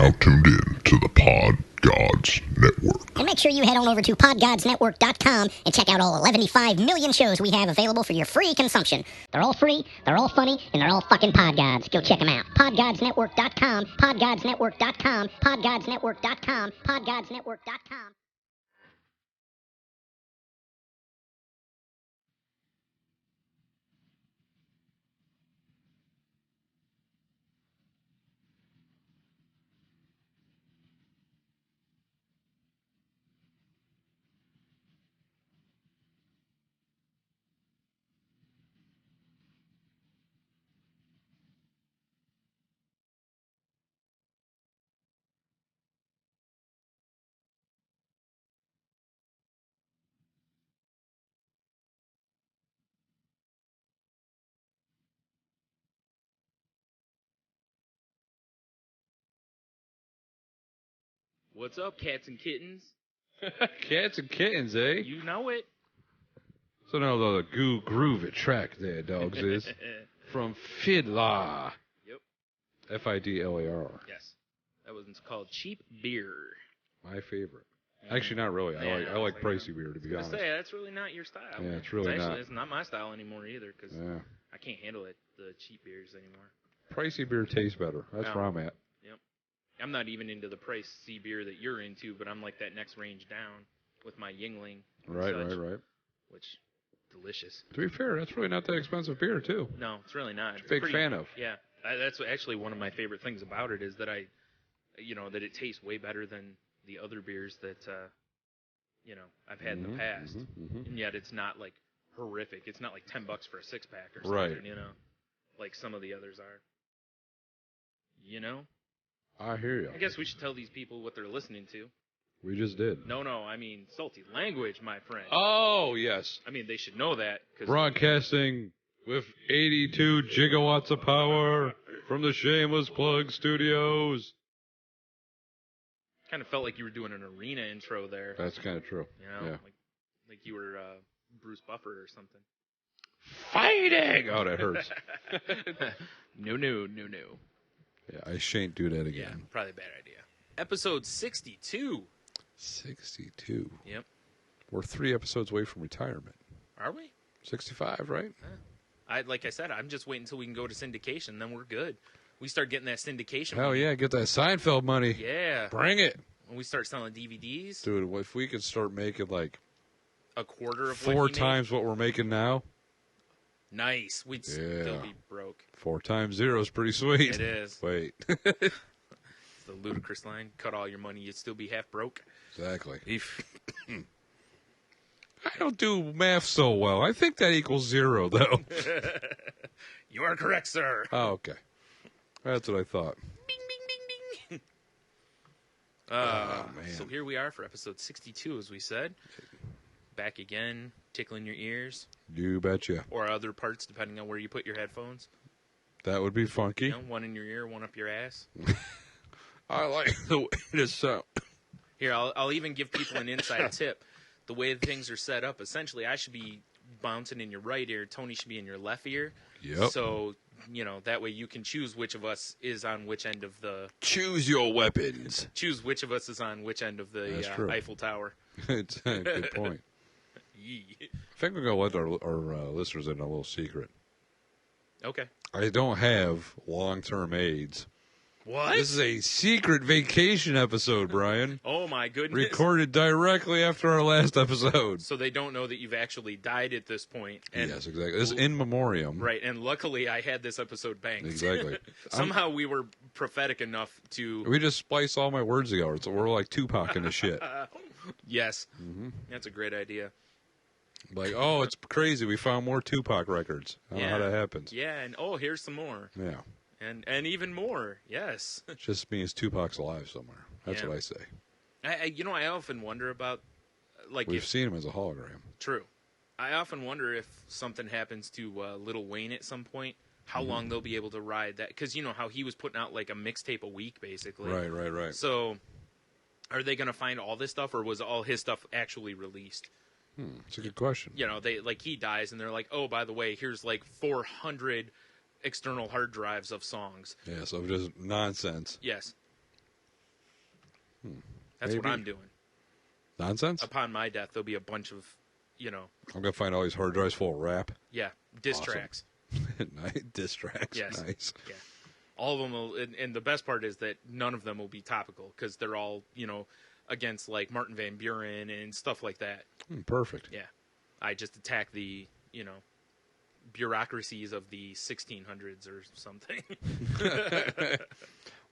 now tuned in to the Pod Gods Network. And make sure you head on over to podgodsnetwork.com and check out all 115 million shows we have available for your free consumption. They're all free, they're all funny, and they're all fucking Pod Gods. Go check them out. Podgodsnetwork.com, podgodsnetwork.com, podgodsnetwork.com, podgodsnetwork.com. What's up, cats and kittens? Cats and kittens, eh? You know it. So now the groove it track there, dogs, is from Fidlar. Yep. F-I-D-L-A-R. Yes. That one's called Cheap Beer. My favorite. Actually, not really. I like pricey beer, to be honest. Say, that's really not your style. Yeah, it's really not. It's not my style anymore either, because I can't handle the cheap beers anymore. Pricey beer tastes better. That's where I'm at. Yep. I'm not even into the pricey beer that you're into, but I'm like that next range down with my Yingling. Right. Which, delicious. To be fair, that's really not that expensive beer, too. No, it's really not. It's a big fan of. Yeah. That's actually one of my favorite things about it is that that it tastes way better than the other beers that, I've had in the past. And yet it's not, like, horrific. It's not like $10 for a six-pack or something, like some of the others are. I hear you. I guess we should tell these people what they're listening to. We just did. No, I mean salty language, my friend. Oh, yes. I mean, they should know that. Broadcasting with 82 gigawatts of power from the Shameless Plug Studios. Kind of felt like you were doing an arena intro there. That's kind of true. Yeah. Like you were Bruce Buffer or something. Fighting! Oh, that hurts. No. Yeah, I shan't do that again. Yeah, probably a bad idea. Episode 62. 62. Yep. We're 3 episodes away from retirement. Are we? 65, right? Like I said, I'm just waiting until we can go to syndication, then we're good. We start getting that syndication Hell money. Yeah, get that Seinfeld money. Yeah. Bring it. When we start selling DVDs. Dude, if we could start making like a quarter of 4 times what we're making now. Nice. We'd still be broke. 4 times 0 is pretty sweet. It is. Wait. It's the ludicrous line. Cut all your money, you'd still be half broke. Exactly. I don't do math so well. I think that equals 0, though. You are correct, sir. Oh, okay. That's what I thought. Bing, bing, bing, bing. Man. So here we are for episode 62, as we said. Back again, tickling your ears. You betcha. Or other parts, depending on where you put your headphones. That would be funky. One in your ear, one up your ass. I like the way this sounds. Here, I'll even give people an inside tip. The way things are set up, essentially, I should be bouncing in your right ear. Tony should be in your left ear. Yep. So, that way you can choose which of us is on which end of the... Choose your weapons. Choose which of us is on which end of the Eiffel Tower. It's a good point. I think we're going to let our listeners in a little secret. Okay. I don't have long-term AIDS. What? This is a secret vacation episode, Brian. Oh, my goodness. Recorded directly after our last episode. So they don't know that you've actually died at this point. And yes, exactly. This is in memoriam. Right, and luckily I had this episode banked. Exactly. Somehow we were prophetic enough to... We just splice all my words together. So we're like Tupac in the shit. Yes. Mm-hmm. That's a great idea. Like, oh, it's crazy. We found more Tupac records. I don't know how that happens. Yeah, and here's some more. Yeah. And even more, yes. Just means Tupac's alive somewhere. That's what I say. I often wonder about, we've seen him as a hologram. True. I often wonder if something happens to Lil Wayne at some point, how long they'll be able to ride that. Because you know how he was putting out like a mixtape a week, basically. Right. So, are they going to find all this stuff, or was all his stuff actually released? It's a good question. He dies, and they're like, oh, by the way, here's like 400 external hard drives of songs. Yeah, so just nonsense. Yes. That's what Maybe. I'm doing. Nonsense? Upon my death, there'll be a bunch of, you know, I'm going to find all these hard drives full of rap. yeah, diss Awesome. tracks. Nice. Diss tracks. Yes. Nice. Yeah. All of them will, and the best part is that none of them will be topical because they're all, you know, against like Martin Van Buren and stuff like that. Perfect. Yeah. I just attack the, you know, bureaucracies of the 1600s or something.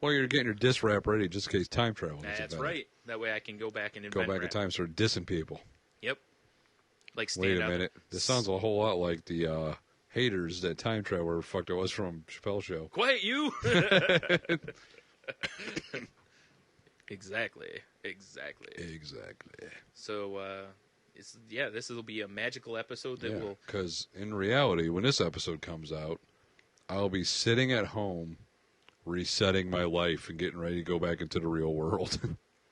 Well, you're getting your diss rap ready just in case time travel. That's right. That way I can go back and Go invent back in rap. time and start dissing people. Yep. Like stand Wait a up. minute. This sounds a whole lot like the haters that time traveler fucked it was from Chappelle's show. Quiet you. Exactly. So, this will be a magical episode that will. Because in reality, when this episode comes out, I'll be sitting at home, resetting my life and getting ready to go back into the real world.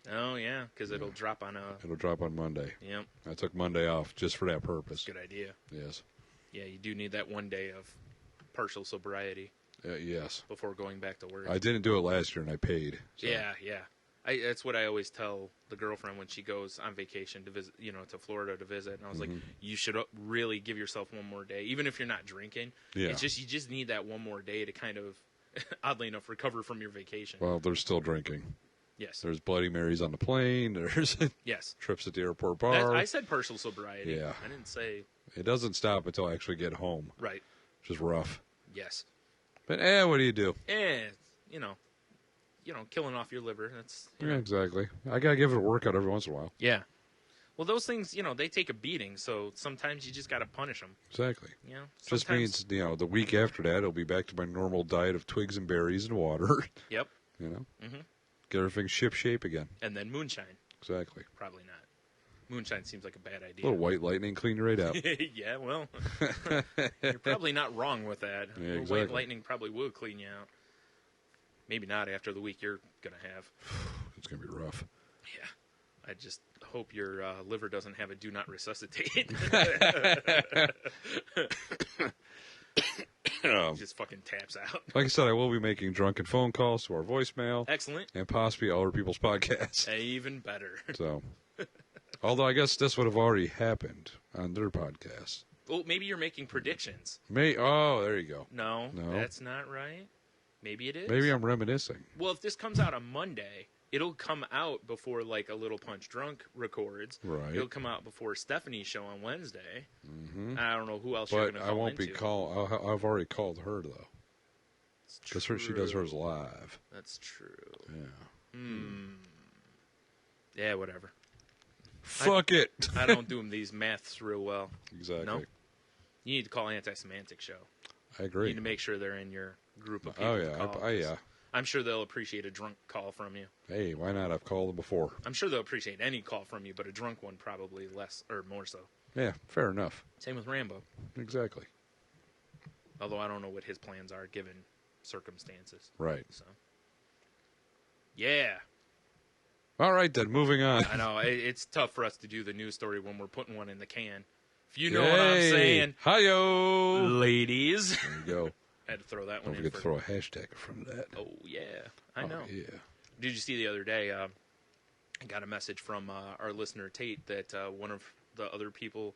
Oh yeah, because it'll drop on a. It'll drop on Monday. Yep. I took Monday off just for that purpose. Good idea. Yes. Yeah, you do need that one day of partial sobriety Yes. before going back to work. I didn't do it last year, and I paid. So. Yeah. That's what I always tell the girlfriend when she goes on vacation to visit, you know, to Florida to visit. And I was like, you should really give yourself one more day, even if you're not drinking. Yeah. It's just you just need that one more day to kind of, oddly enough, recover from your vacation. Well, they're still drinking. Yes. There's Bloody Marys on the plane. There's Yes. trips at the airport bar. I said partial sobriety. Yeah. I didn't say It doesn't stop until I actually get home, right. which is rough. Yes. But what do you do? You know, killing off your liver. That's Yeah, exactly. I gotta give it a workout every once in a while. yeah. Well, those things, they take a beating. So sometimes you just got to punish them. Exactly. You know, Just sometimes- means the week after that, I'll be back to my normal diet of twigs and berries and water. Yep. Get everything ship shape again. And then moonshine. Exactly. Probably not. Moonshine seems like a bad A idea. little white lightning, clean you right out. Yeah, well, you're probably not wrong with that. Yeah, A little exactly. White lightning probably will clean you out. Maybe not after the week you're gonna have. It's gonna be rough. Yeah, I just hope your liver doesn't have a do not resuscitate. Just fucking taps out. Like I said, I will be making drunken phone calls to our voicemail Excellent. and possibly other people's podcasts. Even better. So, although I guess this would have already happened on their podcast. Well, maybe you're making predictions. Oh, there you go. No, No. that's not right. Maybe it is. Maybe I'm reminiscing. Well, if this comes out on Monday, it'll come out before like a Little Punch Drunk records. Right. It'll come out before Stephanie's show on Wednesday. Mm-hmm. I don't know who else you're But going to I call won't into. I've already called her, though. It's Because she does true. hers live. That's true. Yeah. Yeah, whatever. Fuck it. I don't do these maths real well. Exactly. No? You need to call Anti-Semantic Show. I You agree. need to make sure they're in your group of people. Oh, to yeah. call, Yeah. I'm sure they'll appreciate a drunk call from you. Hey, why not? I've called them before. I'm sure they'll appreciate any call from you, but a drunk one probably less or more so. Yeah, fair enough. Same with Rambo. Exactly. Although I don't know what his plans are given circumstances. Right. So, yeah, All right, then. Moving on. I know it's tough for us to do the news story when we're putting one in the can. If you know what I'm saying, Hi-yo. ladies. There you go. I had to throw that Don't one in. forget to For, throw a hashtag in front of that. oh yeah, I know. Oh, yeah. Did you see the other day? I got a message from our listener Tate that one of the other people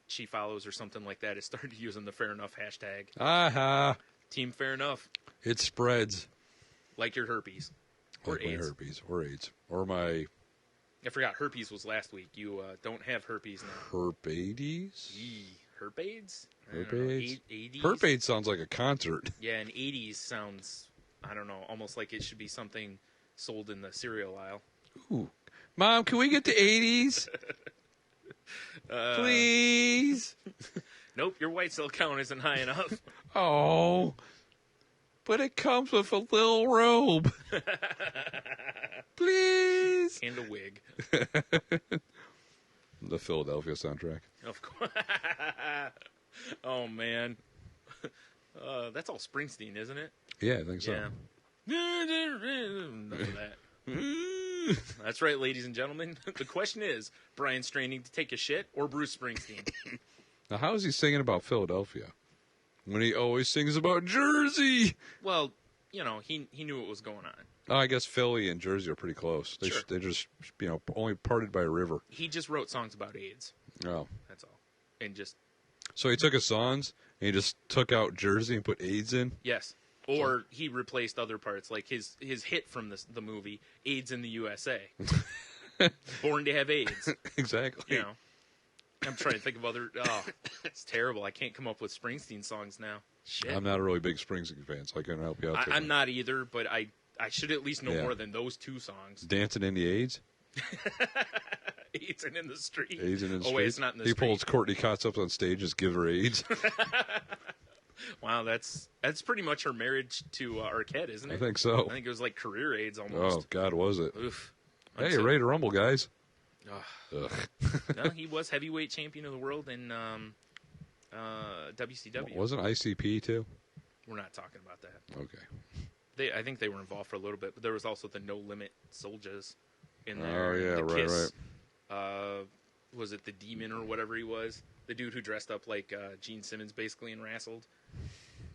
she follows or something like that has started using the Fair Enough hashtag. Aha. Team Fair Enough, It spreads. like your herpes or Like my AIDS. herpes. Or AIDS. Or my I forgot herpes was last week. You don't have herpes now. herpades? Yee. Herpades? Herpades? 80s? Herpades sounds like a concert. Yeah, and 80s sounds, I don't know, almost like it should be something sold in the cereal aisle. Ooh. Mom, can we get the 80s? Please. Nope, your white cell count isn't high enough. Oh. But it comes with a little robe. Please. And a wig. The Philadelphia soundtrack. Of course. Oh, man. That's all Springsteen, isn't it? Yeah, I think so. Yeah. Enough of that. That's right, ladies and gentlemen. The question is, Brian straining to take a shit or Bruce Springsteen? Now, how is he singing about Philadelphia when he always sings about Jersey? Well, he knew what was going on. Oh, I guess Philly and Jersey are pretty close. Sure. They just only parted by a river. He just wrote songs about AIDS. Oh, That's all. And just so he took his songs and he just took out Jersey and put AIDS in. yes. Or he replaced other parts, like his hit from the movie, AIDS in the USA. Born to have AIDS. Exactly. I'm trying to think of other... Oh, it's terrible. I can't come up with Springsteen songs now. Shit. I'm not a really big Springsteen fan, so I couldn't help you out. I'm not either, but I should at least know Yeah. more than those two songs. Dancing in the AIDS. AIDS and in the street. AIDS in the street. Wait, it's not in the he street. pulls Courtney Cox up on stage, just give her AIDS. Wow, that's pretty much her marriage to Arquette, isn't it? I think so. I think it was like career AIDS almost. Oh God, was it? Oof. Hey, ready to rumble, guys? Ugh. Ugh. No, he was heavyweight champion of the world in WCW. Wasn't ICP too? We're not talking about that. Okay. I think they were involved for a little bit, but there was also the No Limit Soldiers in there. Oh yeah, the right, Kiss, right. Was it the Demon or whatever he was? The dude who dressed up like Gene Simmons basically and wrestled.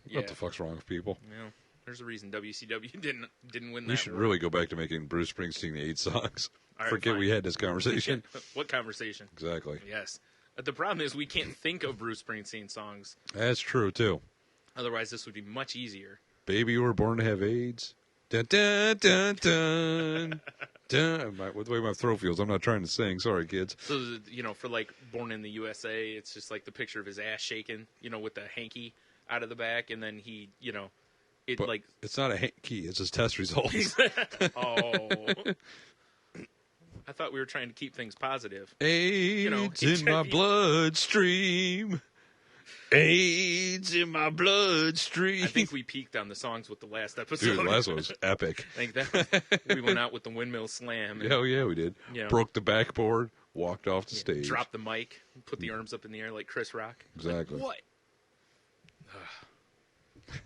Yeah. What the fuck's wrong with people? Well, there's a reason WCW didn't win that. We should war. really go back to making Bruce Springsteen the AIDS songs. All right, Forget fine. we had this conversation. What conversation? Exactly. Yes. The problem is we can't think of Bruce Springsteen songs. That's true too. Otherwise, this would be much easier. Baby, you were born to have AIDS. Dun dun dun dun. Dun. With the way my throat feels, I'm not trying to sing. Sorry, kids. So, for like Born in the USA, it's just like the picture of his ass shaking, with the hanky out of the back, and then he, it But like... it's not a hanky. It's his test results. Oh. I thought we were trying to keep things positive. AIDS in my HIV. bloodstream. AIDS in my bloodstream. I think we peaked on the songs with the last episode. Dude, the last one was epic. I think that we went out with the windmill slam. And, Hell yeah, we did. Broke the backboard, walked off the stage. dropped the mic, put the arms up in the air like Chris Rock. Exactly. Like, what?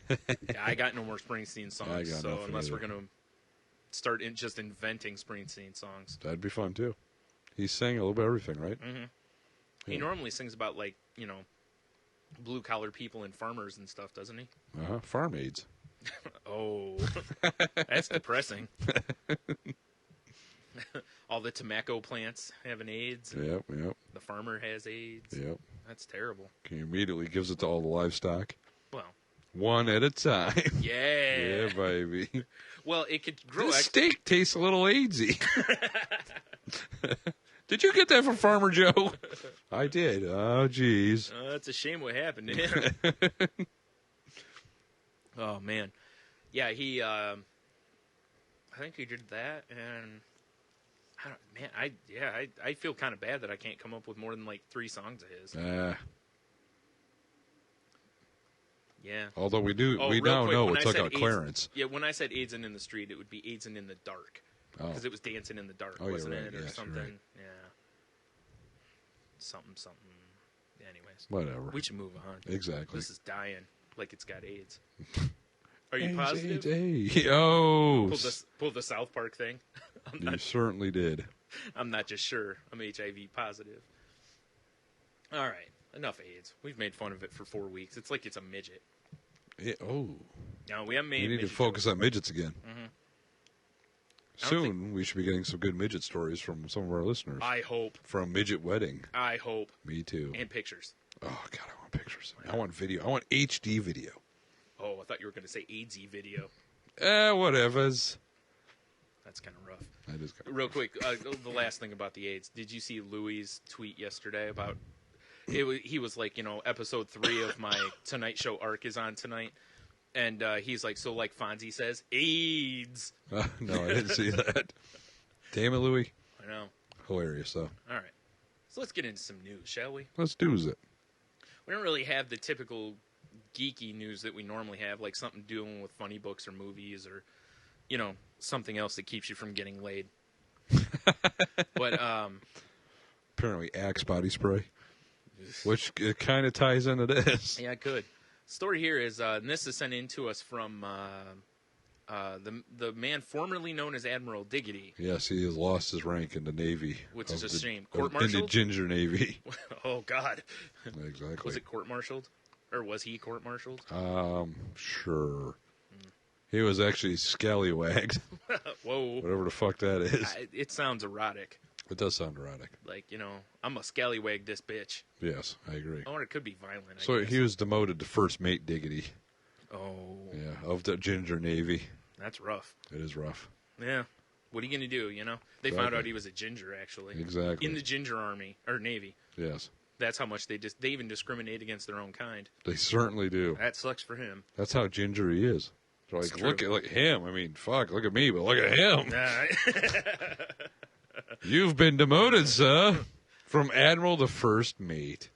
Yeah, I got no more Springsteen songs, I got so nothing unless we're either. going to start just inventing Springsteen songs. That'd be fun, too. He sang a little bit of everything, right? He Yeah. normally sings about, like, blue-collar people and farmers and stuff, doesn't he? Uh-huh. Farm AIDS. Oh, that's depressing. All the tobacco plants having AIDS. Yep. The farmer has AIDS. Yep. That's terrible. He immediately gives it to all the livestock. Well, One at a time. yeah. Yeah, baby. Well, it could grow. This steak tastes a little AIDSy. Did you get that from Farmer Joe? I did. Oh, jeez. That's a shame what happened to him. Oh, man. Yeah, he, I think he did that, and, I feel kind of bad that I can't come up with more than, like, 3 songs of his. Yeah. Although we Oh, now real quick, know when it I took said out AIDS- Clarence. Yeah, when I said AIDS in the street, it would be AIDS in the dark. Oh. Because it was Dancing in the Dark, Oh, you're wasn't right. it? Or Yes, you're something. right. Yeah. Something. Anyways. Whatever. We should move on. Exactly. This is dying like it's got AIDS. Are you AIDS, positive? AIDS. Oh, Pull the South Park thing. you certainly did. I'm not just sure. I'm HIV positive. All right. Enough AIDS. We've made fun of it for 4 weeks. It's like it's a midget. Oh, No, we haven't made we need to midget focus jokes. on midgets again. I don't Soon, we should be getting some good midget stories from some of our listeners. I hope. From Midget Wedding. I hope. Me too. And pictures. Oh, God, I want pictures. I want video. I want HD video. Oh, I thought you were going to say AIDSy video. Whatever's. That's kind of rough. I just got Real quick, the last thing about the AIDS. Did you see Louis' tweet yesterday about it? He was like, episode 3 of my Tonight Show arc is on tonight. And he's like, so like Fonzie says, AIDS. No, I didn't see that. Damn it, Louie. I know. Hilarious, though. All right. So let's get into some news, shall we? Let's do it. We don't really have the typical geeky news that we normally have, like something doing with funny books or movies or, something else that keeps you from getting laid. But, Apparently, Axe body spray, which it kind of ties into this. yeah, I could. Story here is, and this is sent in to us from the man formerly known as Admiral Diggity. Yes, he has lost his rank in the Navy. Which is of a the- shame. In the Court-martialed? Ginger Navy. Oh, God. Exactly. Was it court-martialed? Or was he court-martialed? Sure. He was actually scallywagged. Whoa. Whatever the fuck that is. It sounds erotic. It does sound erotic. Like, I'm a scallywag this bitch. Yes, I agree. Or it could be violent, I So guess. he was demoted to first mate diggity. Oh. Yeah, of the Ginger Navy. That's rough. It is rough. Yeah. What are you going to do, They found Exactly. out he was a ginger, actually. Exactly. In the ginger army, or navy. Yes. That's how much they even discriminate against their own kind. They certainly do. That sucks for him. That's how ginger he is. They're It's like, true. look at him. I mean, fuck, look at me, but look at him. You've been demoted, sir, from admiral to first mate.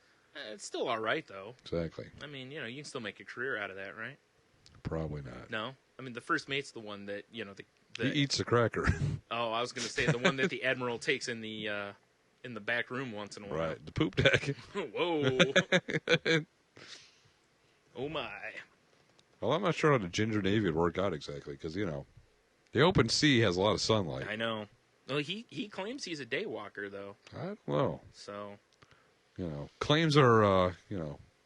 It's still all right, though. Exactly. I mean, you can still make a career out of that, right? Probably not. No? I mean, the first mate's the one that, He eats the cracker. Oh, I was going to say the one that the admiral takes in the back room once in a while. Right. The poop deck. Whoa. Oh, my. Well, I'm not sure how the Ginger Navy would work out exactly because, the open sea has a lot of sunlight. I know. Well, he claims he's a day walker, though. I don't know. So, Claims are,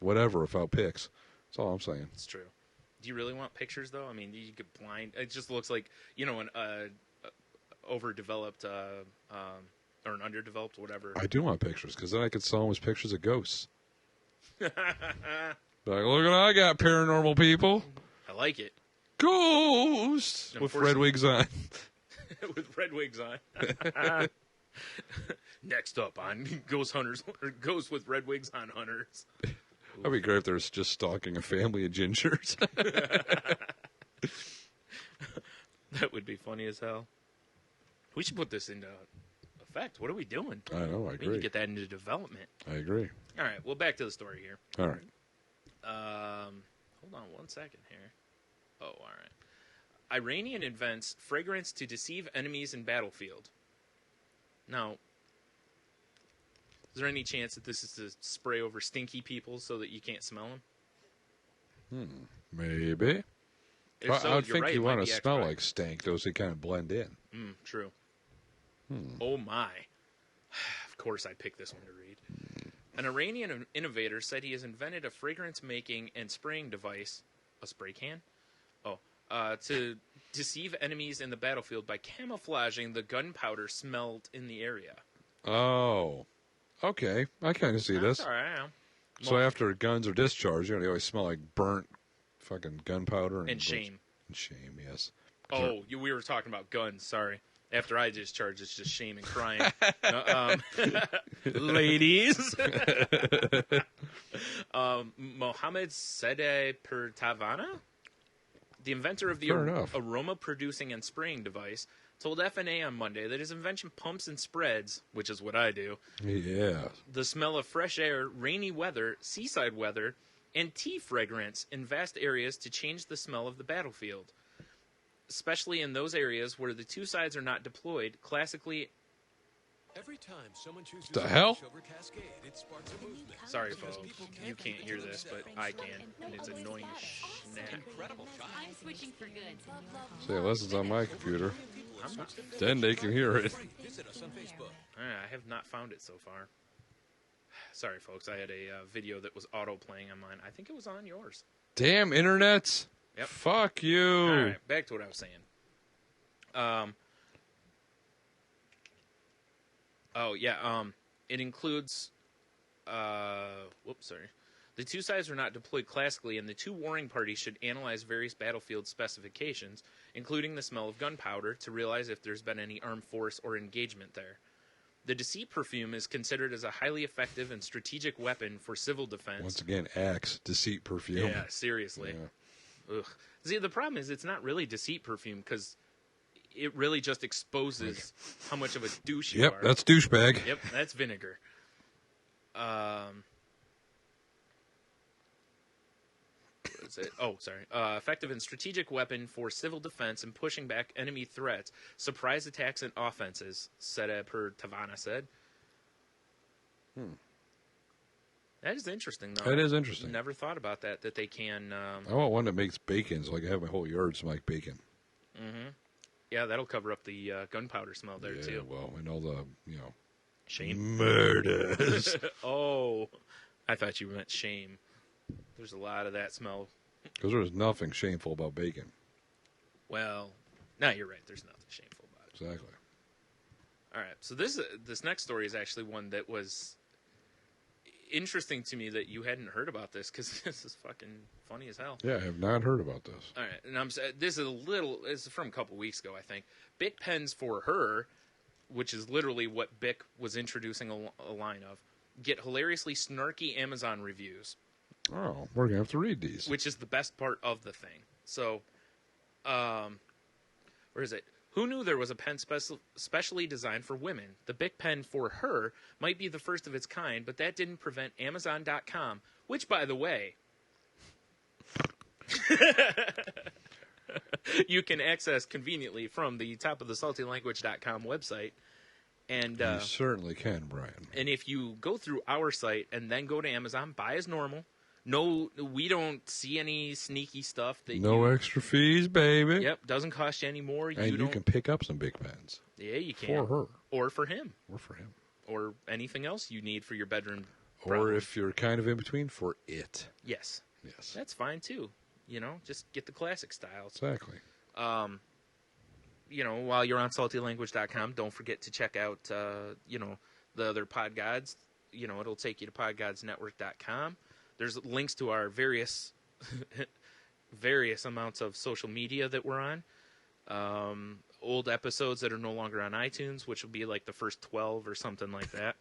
whatever without pics. That's all I'm saying. it's true. Do you really want pictures, though? I mean, you get blind. It just looks like, an overdeveloped or an underdeveloped, whatever. I do want pictures because then I could sell them as pictures of ghosts. Like, look what I got, paranormal people. I like it. Ghosts! With red wigs on. With red wigs on. Next up on Ghost Hunters, or Ghosts with Red Wigs on Hunters. That'd be great if there's just stalking a family of gingers. That would be funny as hell. We should put this into effect. What are we doing? I know, I We need agree. to get that into development. I agree. All right, well, back to the story here. All right. Hold on 1 second here. Oh, all right. Iranian invents fragrance to deceive enemies in battlefield. Now, is there any chance that this is to spray over stinky people so that you can't smell them? Maybe. If I so, would you're think right, you it might want be to smell extra. like stank, though, so they kind of blend in. True. Oh my. Of course I picked this one to read. An Iranian innovator said he has invented a fragrance-making and spraying device, a spray can? To deceive enemies in the battlefield by camouflaging the gunpowder smelled in the area. Oh. Okay. I kind of see this. That's all right. So after guns are discharged, they always smell like burnt fucking gunpowder. And shame. And shame, yes. Oh, we were talking about guns. Sorry. After I discharge, it's just shame and crying. Ladies. Mohammed Sadeh Pertavana, the inventor of the Fair enough. aroma-producing and spraying device, told FNA on Monday that his invention pumps and spreads, which is what I do, Yeah. the smell of fresh air, rainy weather, seaside weather, and tea fragrance in vast areas to change the smell of the battlefield. Especially in those areas where the two sides are not deployed, classically... Every time someone chooses The to hell? fish over Cascade, it sparks a movement. Sorry, folks, you can't hear this, but I can, and it's annoying snap. Incredible shot. I'm switching for good. Say, unless it's on my computer. Then they can hear it. Visit us on Facebook. I have not found it so far. Sorry, folks, I had a video that was auto-playing on mine. I think it was on yours. Damn internets. Yep. Fuck you. All right, back to what I was saying. It includes, sorry. The two sides are not deployed classically, and the two warring parties should analyze various battlefield specifications, including the smell of gunpowder, to realize if there's been any armed force or engagement there. The deceit perfume is considered as a highly effective and strategic weapon for civil defense. Once again, Axe, deceit perfume. Yeah, seriously. Yeah. Ugh. See, the problem is it's not really deceit perfume because it really just exposes how much of a douche you Yep, are. that's douchebag. Yep, that's vinegar. What is it? Oh, sorry. Effective and strategic weapon for civil defense and pushing back enemy threats, surprise attacks, and offenses, Sadeh Pertavana said. That is interesting, though. That is interesting. Never thought about that they can... I want one that makes bacon so I can have my whole yard smell like bacon. yeah, that'll cover up the gunpowder smell there, Yeah, too. well, and all the, Shame. murders. Oh, I thought you meant shame. There's a lot of that smell. Because there's nothing shameful about bacon. Well, no, you're right. There's nothing shameful about it. Exactly. All right. So this next story is actually one that was interesting to me that you hadn't heard about this because this is fucking funny as hell. Yeah, I have not heard about this. All right, and this is from a couple weeks ago, I think. Bic pens for her, which is literally what Bic was introducing a line of, get hilariously snarky Amazon reviews. Oh, we're gonna have to read these. Which is the best part of the thing. So, where is it? Who knew there was a pen specially designed for women? The Bic pen for her might be the first of its kind, but that didn't prevent Amazon.com, which, by the way, you can access conveniently from the top of the saltylanguage.com website. And you certainly can, Brian. And if you go through our site and then go to Amazon, buy as normal. No, we don't see any sneaky stuff. No extra fees, baby. Yep, doesn't cost you any more. And you can pick up some Bic pens. Yeah, you can. For her. Or for him. Or for him. Or anything else you need for your bedroom. Or if you're kind of in between, for it. Yes. Yes. That's fine, too. You know, just get the classic styles. Exactly. You know, while you're on saltylanguage.com, don't forget to check out, you know, the other Podgods. You know, it'll take you to podgodsnetwork.com. There's links to our various amounts of social media that we're on. Old episodes that are no longer on iTunes, which will be like the first 12 or something like that.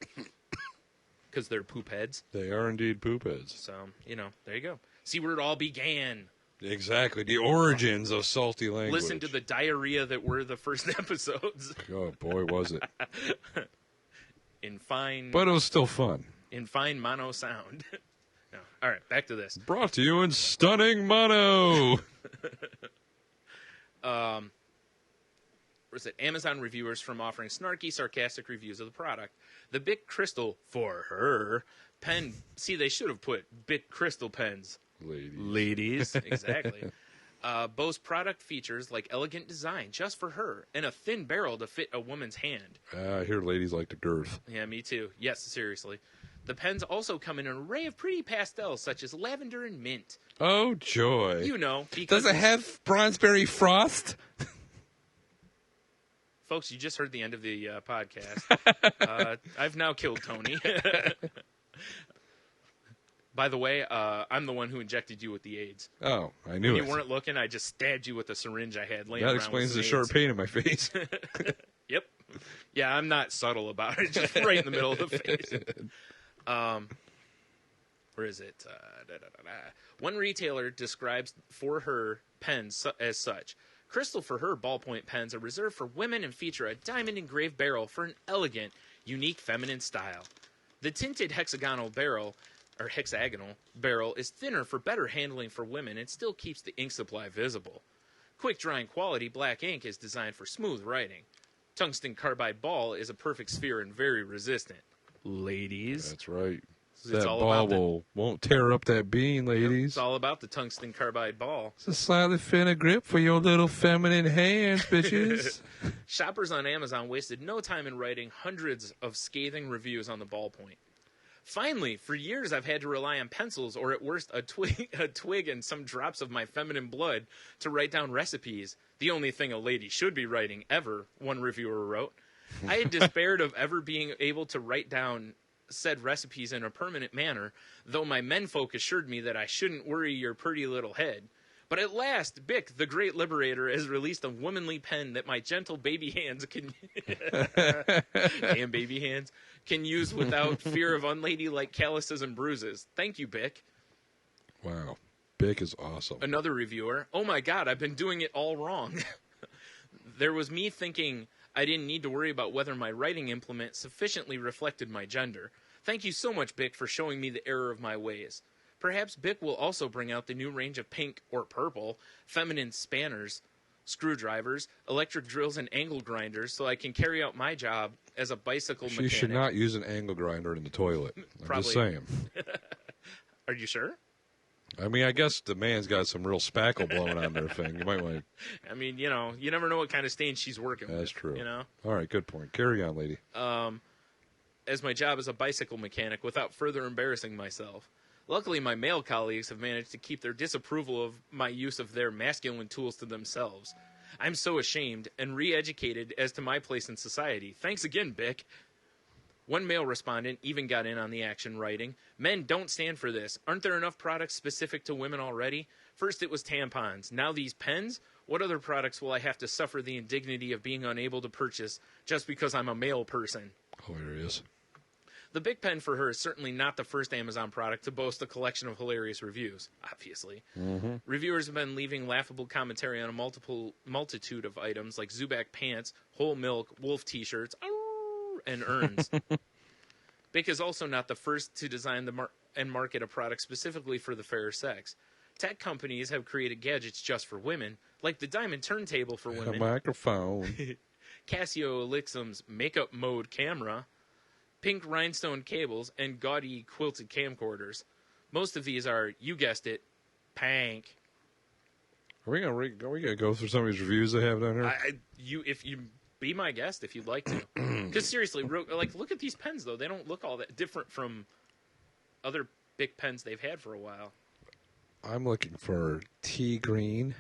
Because they're poop heads. They are indeed poop heads. So, you know, there you go. See where it all began. Exactly. The origins of salty language. Listen to the diarrhea that were the first episodes. Oh, boy, was it. But it was still fun. In fine mono sound. No. All right, back to this. Brought to you in stunning mono. Where's it? Amazon reviewers from offering snarky, sarcastic reviews of the product. The Bic Crystal for her pen. See, they should have put Bic Crystal pens. Ladies. Exactly. Boast product features like elegant design just for her and a thin barrel to fit a woman's hand. I hear ladies like the girth. Yeah, me too. Yes, seriously. The pens also come in an array of pretty pastels such as lavender and mint. Oh, joy. You know. Does it have Bronzeberry Frost? Folks, you just heard the end of the podcast. I've now killed Tony. By the way, I'm the one who injected you with the AIDS. Oh, I knew it. When you weren't looking, I just stabbed you with a syringe I had laying around. That explains the sharp pain in my face. Yep. Yeah, I'm not subtle about it. Just right in the middle of the face. Where is it? One retailer describes for her pens as such. Crystal for her ballpoint pens are reserved for women and feature a diamond engraved barrel for an elegant, unique feminine style. The tinted hexagonal barrel is thinner for better handling for women and still keeps the ink supply visible. Quick drying quality black ink is designed for smooth writing. Tungsten carbide ball is a perfect sphere and very resistant. Ladies. That's right. It's that ball won't tear up that bean, ladies. It's all about the tungsten carbide ball. It's a slightly thinner grip for your little feminine hands, bitches. Shoppers on Amazon wasted no time in writing hundreds of scathing reviews on the ballpoint. Finally, for years I've had to rely on pencils or at worst a twig and some drops of my feminine blood to write down recipes. The only thing a lady should be writing ever, one reviewer wrote. I had despaired of ever being able to write down said recipes in a permanent manner, though my menfolk assured me that I shouldn't worry your pretty little head. But at last, Bic, the great liberator, has released a womanly pen that my gentle baby hands can damn baby hands can use without fear of unladylike calluses and bruises. Thank you, Bic. Wow. Bic is awesome. Another reviewer, oh my god, I've been doing it all wrong. There was me thinking I didn't need to worry about whether my writing implement sufficiently reflected my gender. Thank you so much, Bic, for showing me the error of my ways. Perhaps Bic will also bring out the new range of pink or purple, feminine spanners, screwdrivers, electric drills, and angle grinders so I can carry out my job as a bicycle mechanic. She should not use an angle grinder in the toilet. I'm just saying. Are you sure? I mean, I guess the man's got some real spackle blowing on their thing. You might want to... I mean, you know, you never know what kind of stain she's working with. That's true. You know? All right, good point. Carry on, lady. As my job as a bicycle mechanic without further embarrassing myself. Luckily, my male colleagues have managed to keep their disapproval of my use of their masculine tools to themselves. I'm so ashamed and re-educated as to my place in society. Thanks again, Bick. One male respondent even got in on the action, writing, "Men don't stand for this. Aren't there enough products specific to women already? First it was tampons. Now these pens? What other products will I have to suffer the indignity of being unable to purchase just because I'm a male person?" Hilarious. The Bic Pen for her is certainly not the first Amazon product to boast a collection of hilarious reviews, obviously. Reviewers have been leaving laughable commentary on a multitude of items like Zubak pants, whole milk, wolf t-shirts, and urns. Bic is also not the first to design and market a product specifically for the fairer sex. Tech companies have created gadgets just for women, like the Diamond Turntable for A women, microphone. Casio Elixum's Makeup Mode camera, pink rhinestone cables, and gaudy quilted camcorders. Most of these are, you guessed it, pank. Are we gonna go through some of these reviews they have down here? If you be my guest, if you'd like to. Because seriously, look at these pens though. They don't look all that different from other Bic pens they've had for a while. I'm looking for tea green.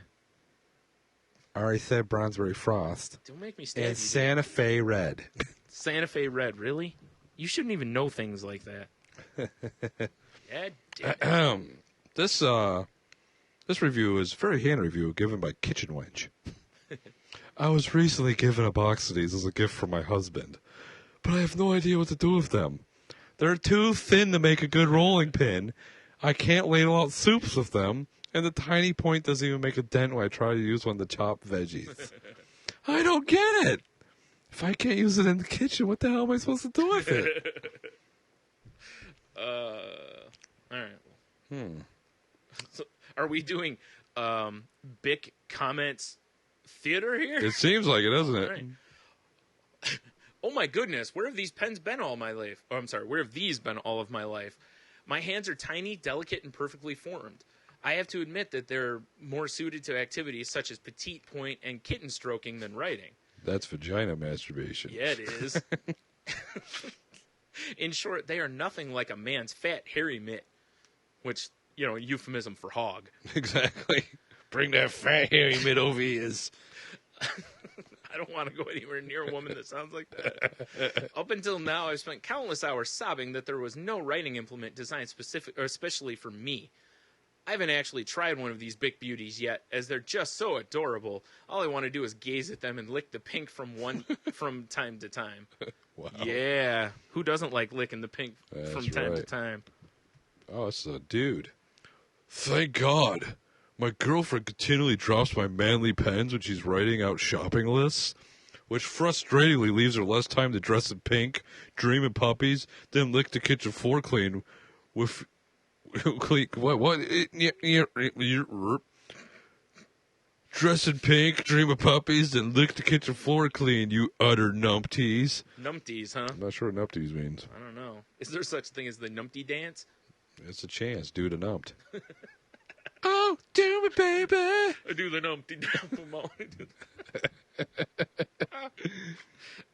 I already said Bronzeberry Frost. Don't make me stab And you. Santa Fe Red. Santa Fe Red, really? You shouldn't even know things like that. Yeah, damn it. This review is a very hand review given by Kitchen Wench. I was recently given a box of these as a gift from my husband, but I have no idea what to do with them. They're too thin to make a good rolling pin. I can't ladle out soups with them, and the tiny point doesn't even make a dent when I try to use one to chop veggies. I don't get it. If I can't use it in the kitchen, what the hell am I supposed to do with it? All right. So, are we doing Bic comments theater here? It seems like it, doesn't it? All right. Oh my goodness, where have these pens been all my life? Oh, I'm sorry, where have these been all of my life? My hands are tiny, delicate, and perfectly formed. I have to admit that they're more suited to activities such as petite point and kitten stroking than writing. That's vagina masturbation. Yeah, it is. In short, they are nothing like a man's fat, hairy mitt, which, euphemism for hog. Exactly. Bring that fat hairy mitt over here. I don't want to go anywhere near a woman that sounds like that. Up until now, I've spent countless hours sobbing that there was no writing implement designed especially for me. I haven't actually tried one of these Bic beauties yet, as they're just so adorable. All I want to do is gaze at them and lick the pink from time to time. Wow. Yeah, who doesn't like licking the pink from That's time to right. time? Oh, it's a dude. Thank God. My girlfriend continually drops my manly pens when she's writing out shopping lists, which frustratingly leaves her less time to dress in pink, dream of puppies, then lick the kitchen floor clean with... What? Dress in pink, dream of puppies, then lick the kitchen floor clean, you utter numpties. Numpties, huh? I'm not sure what numpties means. I don't know. Is there such thing as the numpty dance? It's a chance, dude, a numped. Oh, do it, baby. I do the numpty dance.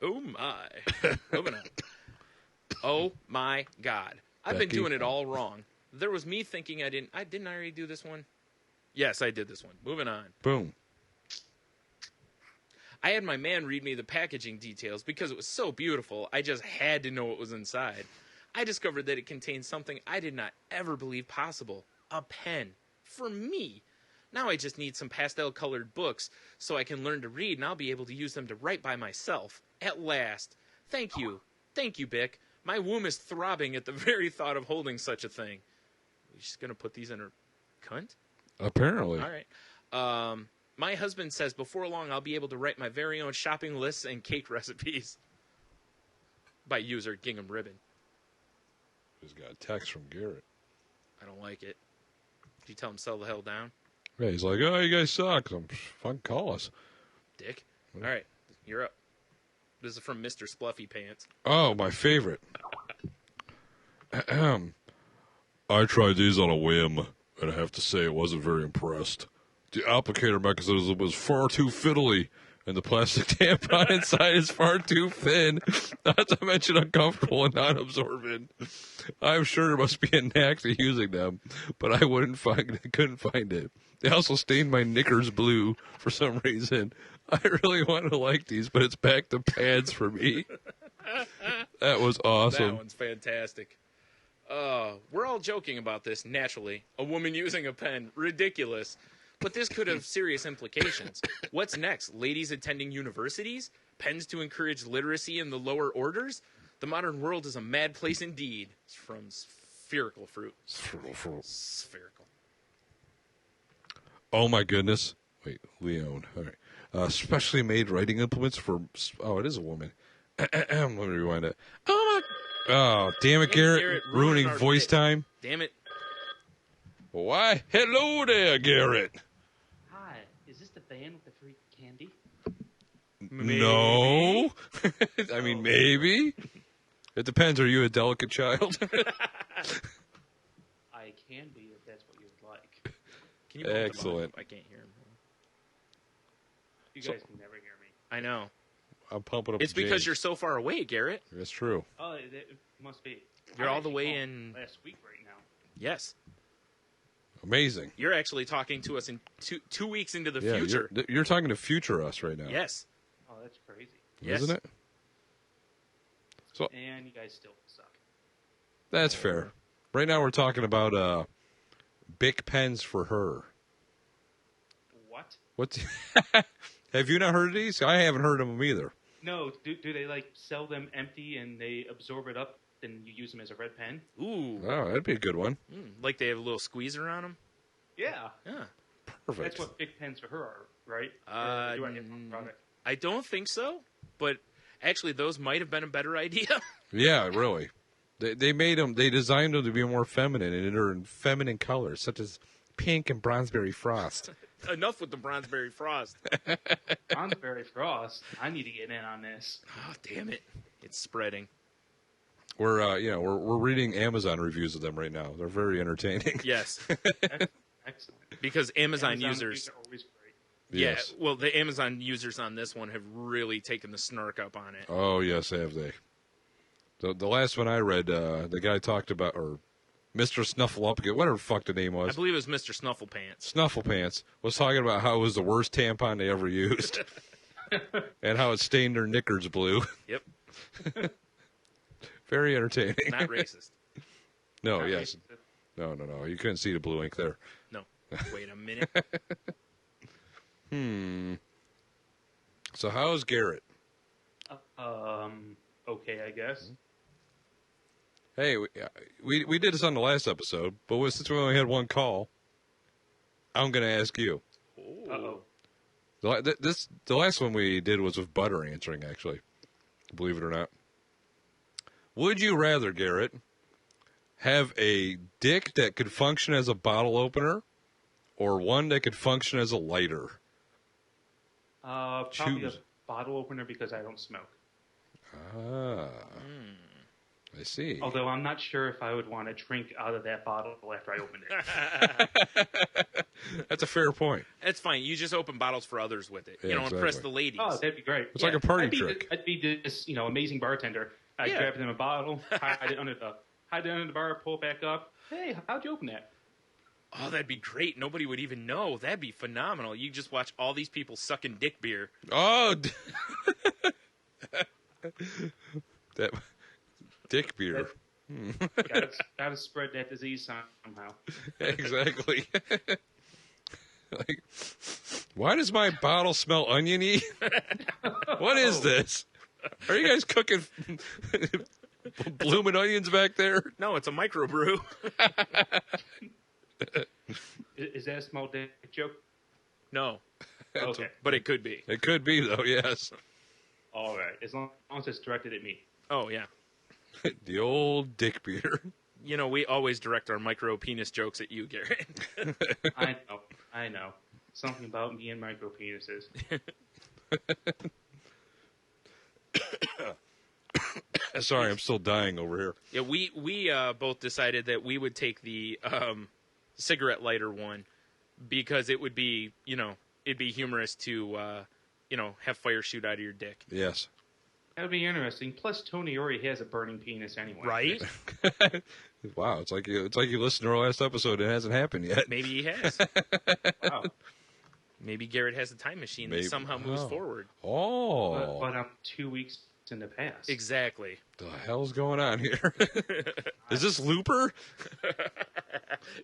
Oh my. Moving on. Oh my God. I've been Becky. doing it all wrong. There was me thinking I didn't I already do this one? Yes, I did this one. Moving on. Boom. I had my man read me the packaging details because it was so beautiful. I just had to know what was inside. I discovered that it contained something I did not ever believe possible. A pen. For me. Now I just need some pastel-colored books so I can learn to read, and I'll be able to use them to write by myself. At last. Thank you. Thank you, Bic. My womb is throbbing at the very thought of holding such a thing. We're just going to put these in her cunt? Apparently. All right. My husband says before long I'll be able to write my very own shopping lists and cake recipes. By user Gingham Ribbon. Just got a text from Garrett. I don't like it. Did you tell him to settle the hell down? Yeah, he's like, oh, you guys suck. Fucking call us. Dick. All right. You're up. This is from Mr. Spluffy Pants. Oh, my favorite. I tried these on a whim, and I have to say I wasn't very impressed. The applicator mechanism was far too fiddly, and the plastic tampon inside is far too thin, not to mention uncomfortable and non-absorbent. I'm sure there must be a knack to using them, but I couldn't find it. They also stained my knickers blue for some reason. I really wanted to like these, but it's back to pads for me. That was awesome. That one's fantastic. We're all joking about this, naturally. A woman using a pen. Ridiculous. But this could have serious implications. What's next? Ladies attending universities? Pens to encourage literacy in the lower orders? The modern world is a mad place indeed. It's from Spherical Fruit. Spherical. Oh my goodness. Wait, Leon. All right. Specially made writing implements for. Oh, it is a woman. Let me rewind it. Oh, damn it, Garrett. Ruining our voice bit. time. Damn it. Why? Hello there, Garrett. Hi, is this the band with the free candy? No. I mean, maybe. It depends. Are you a delicate child? I can be if that's what you would like. Can you bump the volume Excellent. up? I can't hear him. You guys can never hear me. I know. I'm pumping up. It's the because J's. you're so far away, Garrett. That's true. Oh, it must be. You're I'm all the actually way home in- last week right now. Yes. Amazing. You're actually talking to us in two weeks into the Yeah, future. you're talking to future us right now. Yes. Oh, that's crazy. Yes. Isn't it? So And you guys still suck. that's fair. Right now we're talking about Bic pens for her. What? What? Have you not heard of these? I haven't heard of them either. No, do they like sell them empty and they absorb it up and you use them as a red pen? Ooh. Oh, that'd be a good one. Like they have a little squeezer on them? Yeah. Yeah. Perfect. That's what big pens for her are, right? Uh, Or do I get the wrong product? I don't think so, but actually those might have been a better idea. Yeah, really. They made them. They designed them to be more feminine, and they're in feminine colors such as pink and bronzeberry frost. Enough with the Bronzeberry Frost. Bronzeberry Frost. I need to get in on this. Oh, damn it. It's spreading. We're reading Amazon reviews of them right now. They're very entertaining. Yes. Excellent. Because Amazon Amazon users... reviews are always great. Yes. Yeah, well, the Amazon users on this one have really taken the snark up on it. Oh yes, have they? The last one I read, the guy talked about, or Mr. Snuffleupagus, whatever the fuck the name I was, believe it was Mr. Snufflepants. Snufflepants, was talking about how it was the worst tampon they ever used, and how it stained their knickers blue. Yep. Very entertaining. Not racist. No, Not yes, racist. no. You couldn't see the blue ink there. No. Wait a minute. So how's Garrett? Okay, I guess. Hey, we did this on the last episode, but since we only had one call, I'm going to ask you. Uh-oh. The last one we did was with Butter answering, actually. Believe it or not. Would you rather, Garrett, have a dick that could function as a bottle opener, or one that could function as a lighter? Probably Choose. a bottle opener because I don't smoke. Ah, I see. Although I'm not sure if I would want to drink out of that bottle after I opened it. That's a fair point. That's fine. You just open bottles for others with it. Yeah, You know, impress exactly. the ladies. Oh, that'd be great. It's like a party I'd be trick. I'd be this, amazing bartender. I'd Yeah. grab them a bottle, hide it under the bar, pull it back up. Hey, how'd you open that? Oh, that'd be great. Nobody would even know. That'd be phenomenal. You just watch all these people sucking dick beer. Oh, that dick beer. Gotta spread that disease somehow. Exactly. Like, why does my bottle smell oniony? What is this? Are you guys cooking blooming onions back there? No, it's a microbrew. Is that a small dick joke? No, Okay. but it could be. It could be, though, yes. All right. As long as it's directed at me. Oh, yeah. The old dick beer. You know, we always direct our micro penis jokes at you, Garrett. I know. Something about me and micro penises. Sorry, I'm still dying over here. Yeah, we both decided that we would take the cigarette lighter one because it would be, it'd be humorous to, have fire shoot out of your dick. Yes. That would be interesting. Plus, Tony already has a burning penis anyway. Right? Wow, it's like you listened to our last episode and it hasn't happened yet. Maybe he has. Wow. Maybe Garrett has a time machine Maybe. that somehow moves forward. Oh, But I'm 2 weeks in the past. Exactly. the hell's going on here? Is this Looper?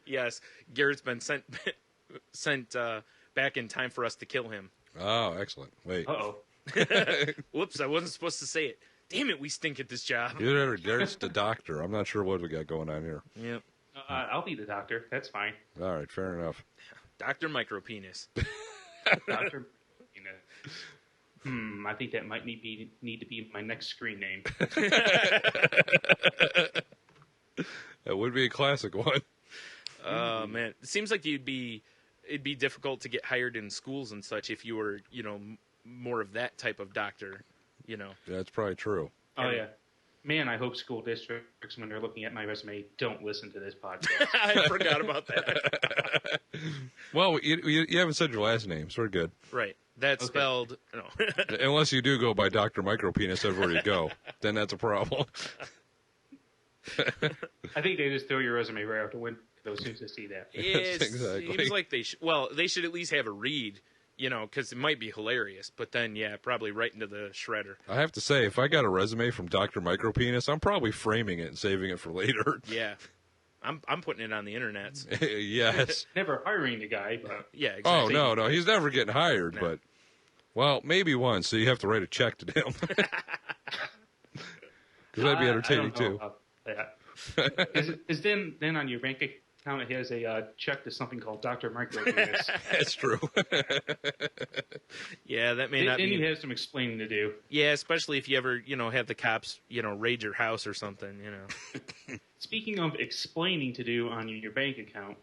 Yes, Garrett's been sent back in time for us to kill him. Oh, excellent. Wait, Uh-oh. Whoops, I wasn't supposed to say it. Damn it, we stink at this job. Garrett's the doctor. I'm not sure what we got going on here. Yep. I'll be the doctor. That's fine. All right, fair enough. Dr. Micropenis. Doctor. I think that might need to be my next screen name. That would be a classic one. Oh, man. It seems like it'd be difficult to get hired in schools and such if you were, more of that type of doctor, That's probably true. Oh, yeah. Man, I hope school districts, when they're looking at my resume, don't listen to this podcast. I forgot about that. Well, you haven't said your last name, so we're good. Right. That's Okay. spelled, no. Unless you do go by Dr. Micropenis everywhere you go, then that's a problem. I think they just throw your resume right out the window as soon as they see that. It exactly. seems like they should at least have a read, because it might be hilarious. But then, yeah, probably right into the shredder. I have to say, if I got a resume from Dr. Micropenis, I'm probably framing it and saving it for later. Yeah. I'm putting it on the internet. Yes. Never hiring the guy, but Yeah, Oh, exactly. no, he's never getting hired, No. but, well, maybe once, so you have to write a check to him. Because that'd be entertaining, I don't know too. about that. is then on your bank account it has a check to something called Dr. Micropenis. That's true. Yeah, that may not Then be. you have some explaining to do. Yeah, especially if you ever, have the cops, raid your house or something, Speaking of explaining to do on your bank account,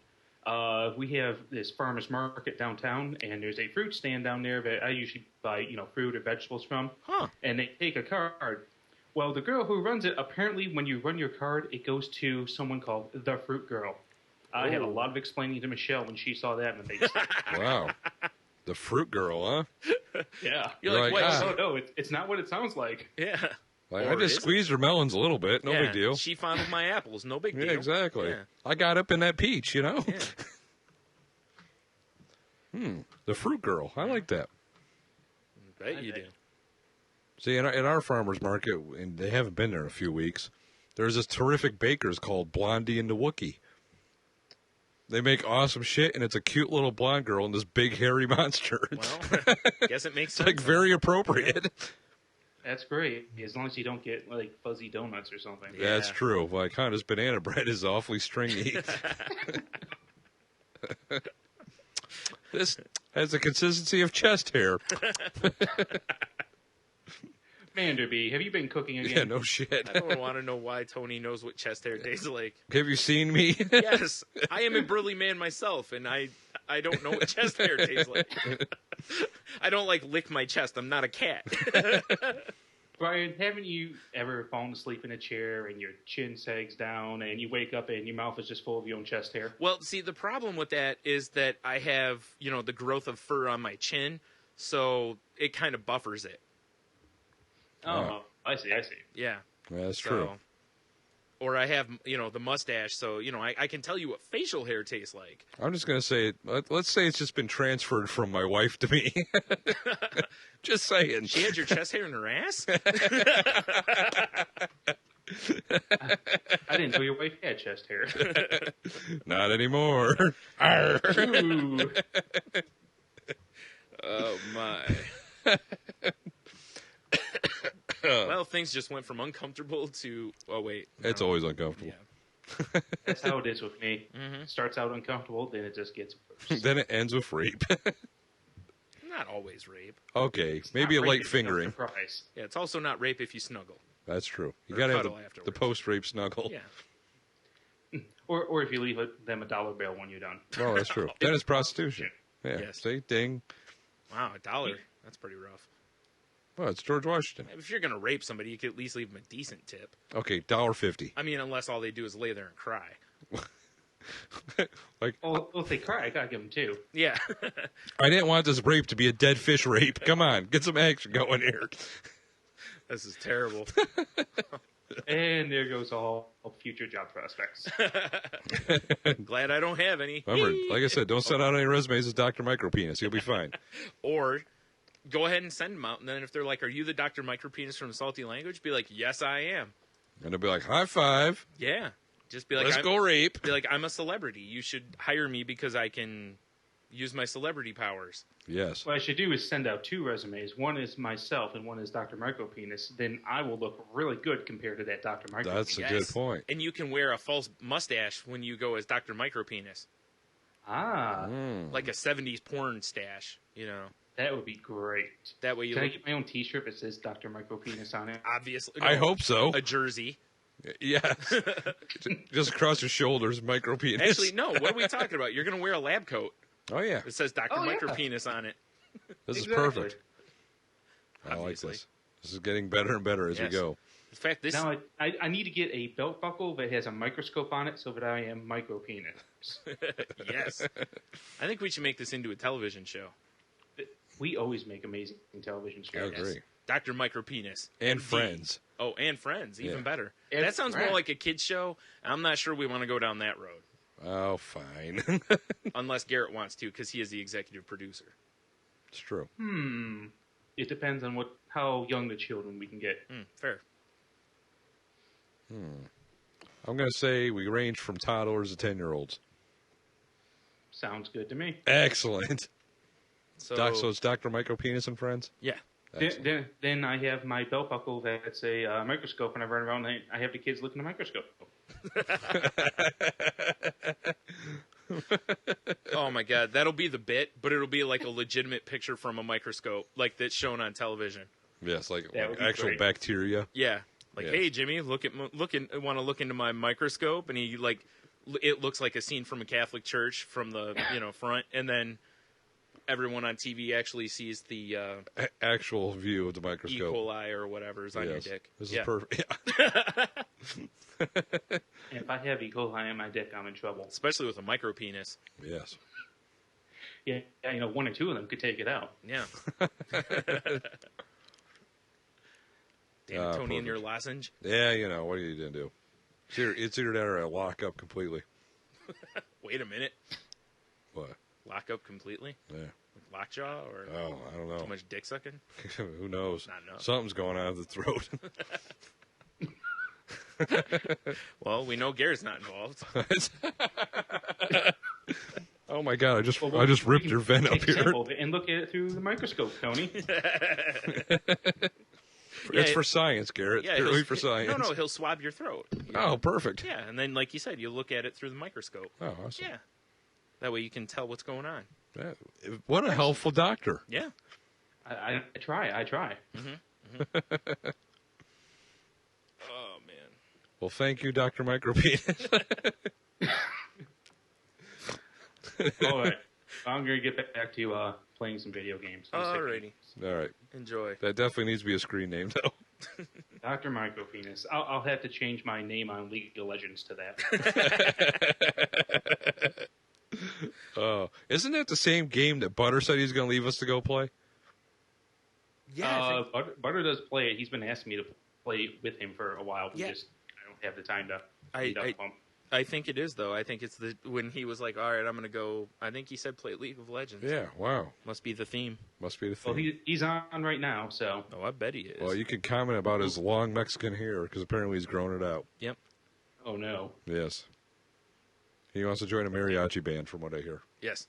we have this farmer's market downtown, and there's a fruit stand down there that I usually buy, fruit or vegetables from. Huh. And they take a card. Well, the girl who runs it, apparently when you run your card, it goes to someone called the Fruit Girl. I had a lot of explaining to Michelle when she saw that, and they said, Wow. The fruit girl, huh? yeah. You're like, wait, Oh, no, it's not what it sounds like. yeah. Like, Or I it just isn't. squeezed her melons a little bit. No Yeah, big deal. She fondled my apples. No big deal. Yeah, exactly. Yeah. I got up in that peach, Yeah. The fruit girl. I like that. Bet you do. See, in our farmer's market, and they haven't been there in a few weeks, there's this terrific bakers called Blondie and the Wookie. They make awesome shit, and it's a cute little blonde girl and this big hairy monster. Well, guess it makes It's sense. like very appropriate. That's great, as long as you don't get, like, fuzzy donuts or something. Yeah. That's true. Like, Honda's banana bread is awfully stringy. This has the consistency of chest hair. Vanderby, have you been cooking again? Yeah, no shit. I don't want to know why Tony knows what chest hair tastes like. Have you seen me? Yes, I am a burly man myself, and I don't know what chest hair tastes like. I don't lick my chest. I'm not a cat. Brian, haven't you ever fallen asleep in a chair and your chin sags down and you wake up and your mouth is just full of your own chest hair? Well, see, the problem with that is that I have, the growth of fur on my chin, so it kind of buffers it. Oh, I see. Yeah. That's So, true. or I have, the mustache, so, I can tell you what facial hair tastes like. I'm just going to say, let's say it's just been transferred from my wife to me. Just saying. She had your chest hair in her ass? I didn't know your wife had chest hair. Not anymore. Arr. Ooh. Oh, my. Well, things just went from uncomfortable to, oh, wait. It's no. always uncomfortable. Yeah. That's how it is with me. Mhm. Starts out uncomfortable, then it just gets worse. Then it ends with rape. Not always rape. Okay, maybe a Not light rape, it's no fingering. surprise. Yeah, it's also not rape if you snuggle. That's true. You Or got to have cuddle the afterwards. post-rape snuggle. Yeah. Or if you leave them a $1 bill when you're done. Well, that's true. Then it's prostitution. Yeah. Yes. See, ding. Wow, $1. That's pretty rough. Well, it's George Washington. If you're going to rape somebody, you could at least leave them a decent tip. Okay, $1.50. I mean, unless all they do is lay there and cry. Like, Well, if they cry, I gotta give them 2. Yeah. I didn't want this rape to be a dead fish rape. Come on, get some action going here. This is terrible. And there goes all future job prospects. Glad I don't have any. Remember, like I said, don't send out any resumes as Dr. Micropenis. You'll be fine. Or go ahead and send them out, and then if they're like, "Are you the Dr. Micropenis from Salty Language?" Be like, "Yes, I am." And they'll be like, high five. Yeah. Just be like, Let's go rape. Be like, "I'm a celebrity. You should hire me because I can use my celebrity powers." Yes. What I should do is send out 2 resumes. One is myself, and one is Dr. Micropenis. Then I will look really good compared to that Dr. Micropenis. That's a Yes. good point. And you can wear a false mustache when you go as Dr. Micropenis. Ah, Like a 70s porn stash, you know. that would be great. That way you Can I look, get my own T-shirt that says Dr. Micropenis on it? obviously. I hope so. A jersey. Yes. Just across your shoulders, Micropenis. Actually, no. What are we talking about? You're going to wear a lab coat. Oh, yeah. It says Dr. Oh, yeah. Micropenis on it. This Exactly. is perfect. I like Obviously. this. This is getting better and better as we Yes. go. In fact, this Now I need to get a belt buckle that has a microscope on it so that I am Micropenis. yes. I think we should make this into a television show. We always make amazing television I shows. agree. Dr. Micropenis. And MD. Friends. Oh, and Friends, even Yeah. better. And That sounds more Friends. like a kid's show. I'm not sure we want to go down that road. Oh, fine. Unless Garrett wants to, because he is the executive producer. It's true. It depends on how young the children we can get. Fair. I'm going to say we range from toddlers to 10-year-olds. Sounds good to me. Excellent. So, So it's Dr. Micropenis and Friends? yeah. Then I have my belt buckle that's a microscope, and I run around and I have the kids look in the microscope. Oh my God, that'll be the bit, but it'll be like a legitimate picture from a microscope, like that's shown on television. Yes, like That would be actual great. bacteria. Yeah, like, Yeah. hey Jimmy, want to look into my microscope, and he like, it looks like a scene from a Catholic church from the front, and then everyone on TV actually sees the Actual view of the E. microscope. coli or whatever is on your Yes. dick. This Yeah. is perfect. And if I have E. coli on my dick, I'm in trouble. Especially with a micropenis. Yes. Yeah, 1 or 2 of them could take it out. Yeah. Damn it, Tony, and your perfect. lozenge. Yeah, what are you going to do? It's either that or I lock up completely. Wait a minute. What? Lock up completely? Yeah. Lockjaw or Oh, I don't too know. much dick sucking? Who knows? Not enough. Something's going on with the throat. Well, we know Garrett's not involved. Oh my God! I just Well, ripped your vent up take a here. sample of it and look at it through the microscope, Tony. It's for science, Garrett. Yeah, Purely he'll- for science. No, he'll swab your throat. Oh, perfect. Yeah, and then, like you said, you look at it through the microscope. Oh, awesome. Yeah. That way you can tell what's going on. Yeah. What a helpful doctor. Yeah. I try. Oh, man. Well, thank you, Dr. Micropenis. All right. I'm going to get back to playing some video games. Alrighty. All right. Enjoy. That definitely needs to be a screen name, though. Dr. Micropenis. I'll have to change my name on League of Legends to that. Oh, isn't that the same game that Butter said he's going to leave us to go play? Yeah. Butter does play it. He's been asking me to play with him for a while. Yeah. I don't have the time to I- beat up I- him. I think it is, though. I think it's when he was like, all right, I'm going to go. I think he said play League of Legends. Yeah, wow. Must be the theme. Must be the Well, thing. he's on right now, so Oh, I bet he is. Well, you can comment about his long Mexican hair, because apparently he's grown it out. Yep. oh no. Yes. He wants to join a mariachi band, from what I hear. Yes.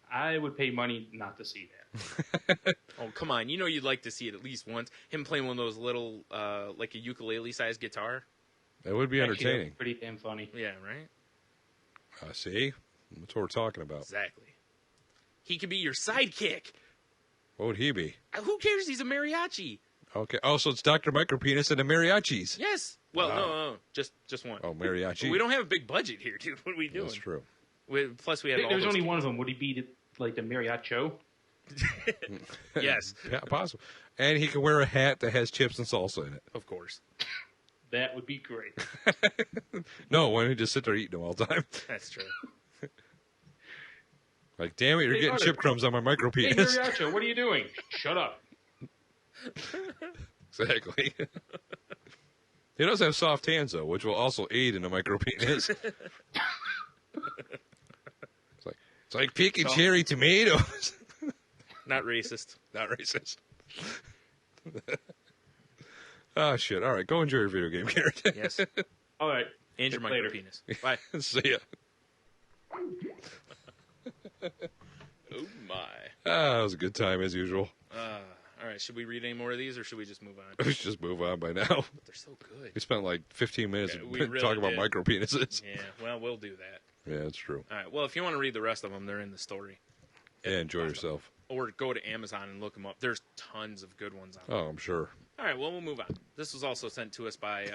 I would pay money not to see that. Oh, come on. You know you'd like to see it at least once. Him playing one of those little, like a ukulele-sized guitar. That would be Actually, that'd entertaining. be pretty damn funny. Yeah, right? See? That's what we're talking about. Exactly. He could be your sidekick. What would he be? Who cares? He's a mariachi. Okay. Oh, so it's Dr. Micropenis and the mariachis. Yes. Well, Wow. no, just one. Oh, mariachi. We don't have a big budget here, dude. What are we doing? That's true. Plus, we had all There's those only one of them. Would he be like the Mariacho? Yes, Yeah, possible. And he can wear a hat that has chips and salsa in it. of course. That would be great. No, why don't you just sit there eating them all the time? That's true. Like, damn it, you're Hey, getting Butter. chip crumbs on my Hey, micropenis. Mariacho, what are you doing? Shut up. Exactly. He does have soft hands, though, which will also aid in a micropenis. It's like picking cherry tomatoes. Not racist. Not racist. Oh, shit. All right, go enjoy your video game, Garrett. Yes. All right. And your Later. micropenis. Bye. See ya. Oh, my. That was a good time, as usual. All right, should we read any more of these, or should we just move on? We should just move on by now. But they're so good. We spent like 15 minutes Yeah, we really talking about did. micropenises. Yeah, well, we'll do that. Yeah, that's true. All right, well, if you want to read the rest of them, they're in the story. Yeah, enjoy yourself. Or go to Amazon and look them up. There's tons of good ones on there. Oh, I'm sure. All right, well, we'll move on. This was also sent to us by,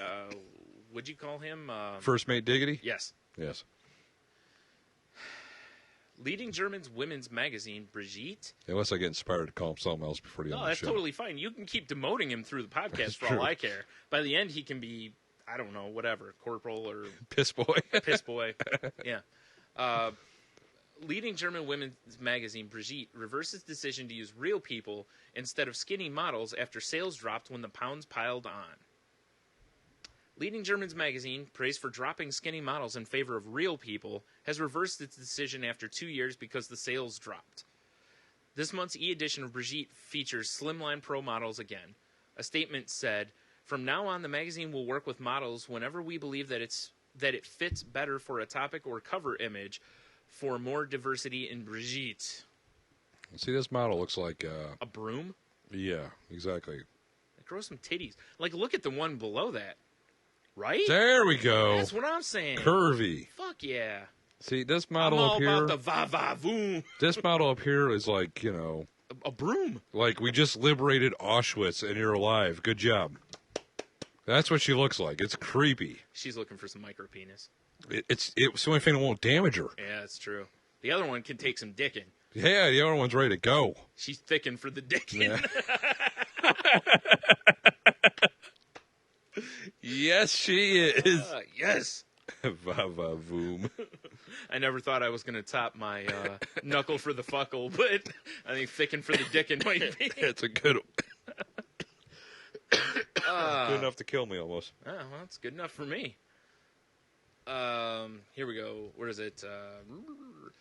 would you call him? First Mate Diggity? Yes. Yes. Leading German's women's magazine, Brigitte. Unless I get inspired to call him something else before the end No, of the that's show. totally fine. You can keep demoting him through the podcast That's for true. all I care. By the end, he can be, I don't know, whatever, corporal or Piss boy. piss boy. Yeah. Leading German women's magazine, Brigitte, reverses decision to use real people instead of skinny models after sales dropped when the pounds piled on. Leading German's magazine, praised for dropping skinny models in favor of real people, has reversed its decision after 2 years because the sales dropped. This month's e-edition of Brigitte features slimline pro models again. A statement said, "From now on, the magazine will work with models whenever we believe that it fits better for a topic or cover image for more diversity in Brigitte." See, this model looks like, A broom? yeah, exactly. Like, grow some titties. Like, look at the one below that. Right? There we go. That's what I'm saying. Curvy. Fuck yeah. See, this I'm model all up here, about the va-va-voom. this model up here is like, you know, A broom. like we just liberated Auschwitz and you're alive. Good job. That's what she looks like. It's creepy. She's looking for some micro penis. It's the only thing that won't damage her. Yeah, that's true. The other one can take some dicking. Yeah, the other one's ready to go. She's thicking for the dicking. Yeah. Yes, she is. Yes. Va-va-voom. I never thought I was going to top my knuckle for the fuckle, but I think thicking for the dicking might be. It's a good one. Good enough to kill me almost. Oh, well, that's good enough for me. Here we go. Where is it?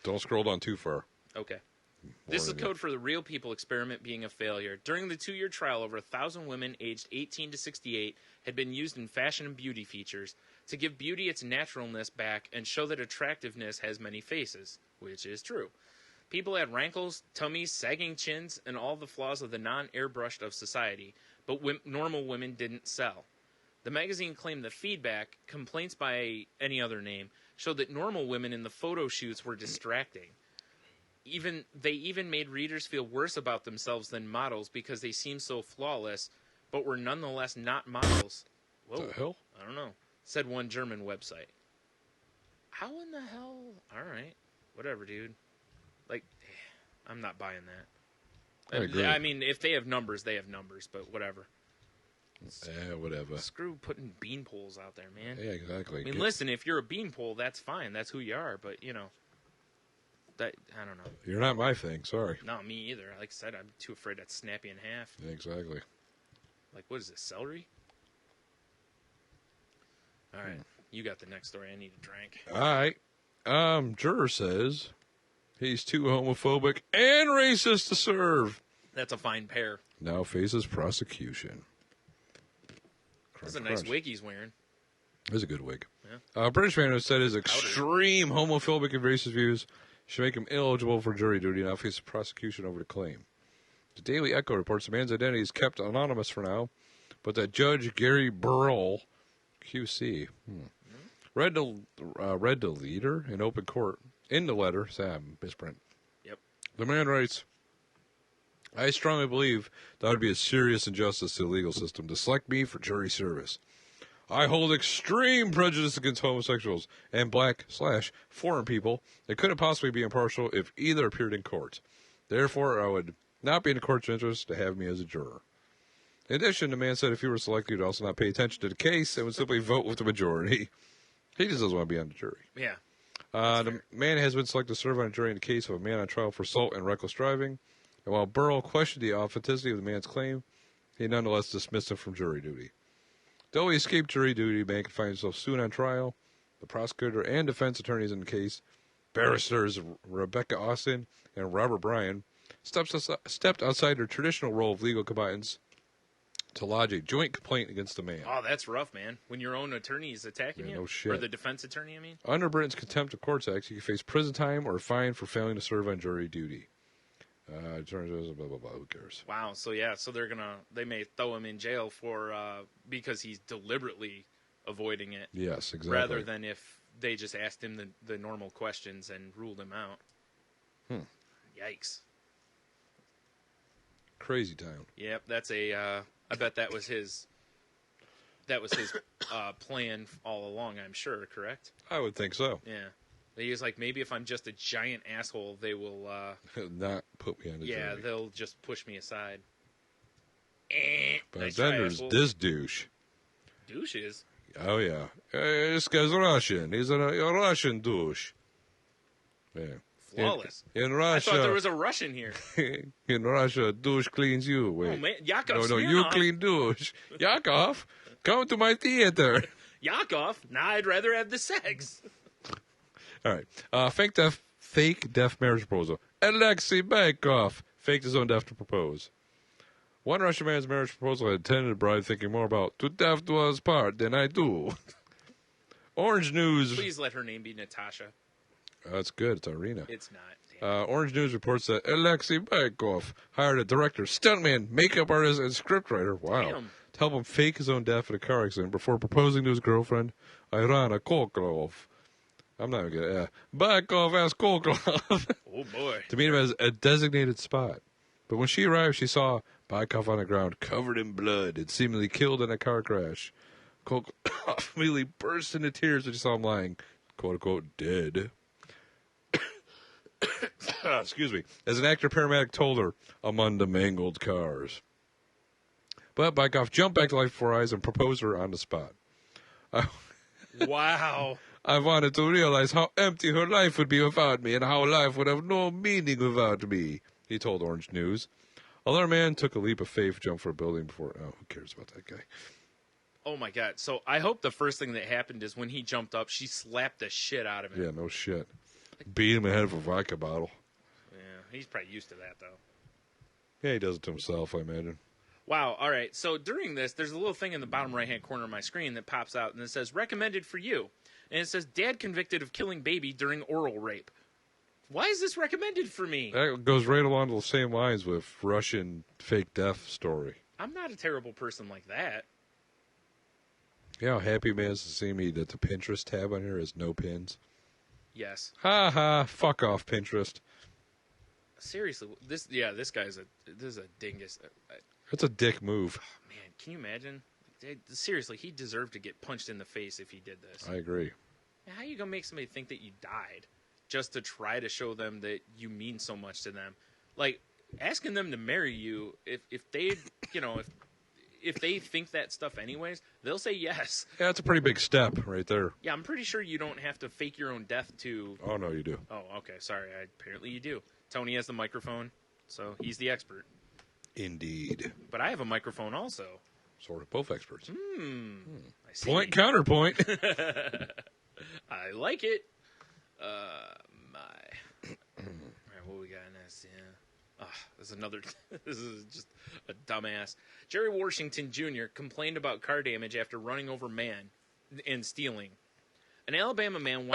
Don't scroll down too far. Okay. This is Warning you. code for the real people experiment being a failure. During the 2-year trial, over 1,000 women aged 18 to 68 had been used in fashion and beauty features to give beauty its naturalness back and show that attractiveness has many faces, which is true. People had rankles, tummies, sagging chins, and all the flaws of the non-airbrushed of society, but normal women didn't sell. The magazine claimed that feedback, complaints by any other name, showed that normal women in the photo shoots were distracting. They even made readers feel worse about themselves than models because they seemed so flawless, but were nonetheless not models. Whoa. The hell? I don't know. Said one German website. How in the hell? All right. Whatever, dude. Like, I'm not buying that. I agree. I mean, if they have numbers, they have numbers, but whatever. Whatever. Screw putting bean poles out there, man. Yeah, exactly. I mean, listen, if you're a beanpole, that's fine. That's who you are. But, you know, that I don't know. You're not my thing. Sorry. Not me either. Like I said, I'm too afraid I'd snap you in half. Yeah, exactly. Like, what is this, celery? All right. You got the next story. I need a drink. All right. Juror says he's too homophobic and racist to serve. That's a fine pair. Now faces prosecution. That's a nice wig he's wearing. It's a good wig. Yeah. A British man who said his extreme homophobic and racist views should make him ineligible for jury duty and now faces prosecution over the claim. The Daily Echo reports the man's identity is kept anonymous for now, but that Judge Gary Burrell, QC, read the leader in open court. In the letter, Sam misprint. Yep. The man writes, I strongly believe that would be a serious injustice to the legal system to select me for jury service. I hold extreme prejudice against homosexuals and black/foreign people that couldn't possibly be impartial if either appeared in court. Therefore, I would not be in the court's interest to have me as a juror. In addition, the man said if he were selected, he would also not pay attention to the case and would simply vote with the majority. He just doesn't want to be on the jury. Yeah. The man has been selected to serve on a jury in the case of a man on trial for assault and reckless driving. And while Burrell questioned the authenticity of the man's claim, he nonetheless dismissed him from jury duty. Though he escaped jury duty, Mann could find himself soon on trial. The prosecutor and defense attorneys in the case, barristers Rebecca Austin and Robert Bryan, stepped outside their traditional role of legal combatants to lodge a joint complaint against the man. Oh, that's rough, man. When your own attorney is attacking Yeah, you? no shit. Or the defense attorney, I mean? Under Britain's Contempt of Courts Act, you can face prison time or a fine for failing to serve on jury duty. Attorneys, blah, blah, blah, who cares? Wow, so yeah, so they may throw him in jail for, because he's deliberately avoiding it. Yes, exactly. Rather than if they just asked him the normal questions and ruled him out. Yikes. Crazy town. Yep, that's I bet that was his plan all along, I'm sure, correct? I would think so. Yeah. He was like, maybe if I'm just a giant asshole, they will, Not put me on the jury. they'll just push me aside. But Nice then try, there's asshole. this douche. Douches? Oh, yeah. This guy's Russian. He's a Russian douche. Yeah. Flawless. In I Russia, thought there was a Russian here. in Russia, douche cleans you. Wait. Oh, man. Yakov No, you Smirnoff. clean douche. Yakov, come to my theater. Yakov? Nah, I'd rather have the sex. All right. Fake deaf marriage proposal. Alexei Baikov faked his own death to propose. One Russian man's marriage proposal had intended the bride thinking more about to death do us part than I do. Orange News. Please let her name be Natasha. That's good. It's Irina. It's not. Damn. Orange News reports that Alexei Baikov hired a director, stuntman, makeup artist, and scriptwriter. Wow. Damn. To help him fake his own death in a car accident before proposing to his girlfriend, Irina Koklov. I'm not even going to. Baikov asked Koklov Oh, boy. to meet him at a designated spot. But when she arrived, she saw Baikov on the ground, covered in blood, and seemingly killed in a car crash. Koklov immediately burst into tears when she saw him lying, quote-unquote, dead. Excuse me. As an actor paramedic told her, among the mangled cars. But Baikov jumped back to life before her eyes and proposed her on the spot. Wow. I wanted to realize how empty her life would be without me and how life would have no meaning without me, he told Orange News. Another man took a leap of faith, jumped for a building before... Oh, who cares about that guy? Oh, my God. So I hope the first thing that happened is when he jumped up, she slapped the shit out of him. Yeah, no shit. Beat him in the head with a vodka bottle. Yeah, he's probably used to that, though. Yeah, he does it to himself, I imagine. Wow. All right. So during this, there's a little thing in the bottom right-hand corner of my screen that pops out, and it says, recommended for you. And it says, dad convicted of killing baby during oral rape. Why is this recommended for me? That goes right along the same lines with Russian fake death story. I'm not a terrible person like that. You know how happy man is to see me that the Pinterest tab on here has no pins? Yes. Ha ha, fuck off, Pinterest. Seriously, this guy's a dingus. That's a dick move. Man, can you imagine? Seriously, he deserved to get punched in the face if he did this. I agree. How are you going to make somebody think that you died just to try to show them that you mean so much to them? Like, asking them to marry you, if they, if they think that stuff anyways, they'll say yes. Yeah, that's a pretty big step right there. Yeah, I'm pretty sure you don't have to fake your own death to... Oh, no, you do. Oh, okay, sorry. Apparently you do. Tony has the microphone, so he's the expert. Indeed. But I have a microphone also. Sort of both experts. I see. Point, counterpoint. I like it. All right, what we got next? Yeah. This is another. This is just a dumbass. Jerry Washington Jr. complained about car damage after running over man and stealing. An Alabama man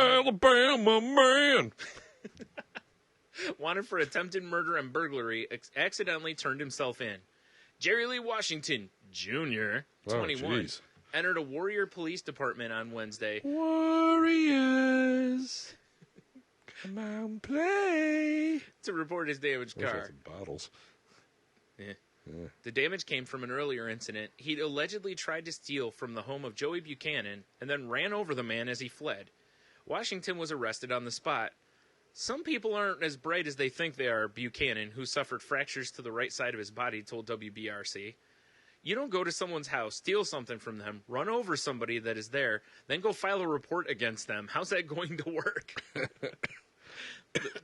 wanted for attempted murder and burglary accidentally turned himself in. Jerry Lee Washington Jr., 21, entered a Warrior Police Department on Wednesday. Warriors, come on, play. To report his damaged car. Bottles. Yeah. The damage came from an earlier incident. He'd allegedly tried to steal from the home of Joey Buchanan and then ran over the man as he fled. Washington was arrested on the spot. Some people aren't as bright as they think they are, Buchanan, who suffered fractures to the right side of his body, told WBRC. You don't go to someone's house, steal something from them, run over somebody that is there, then go file a report against them. How's that going to work?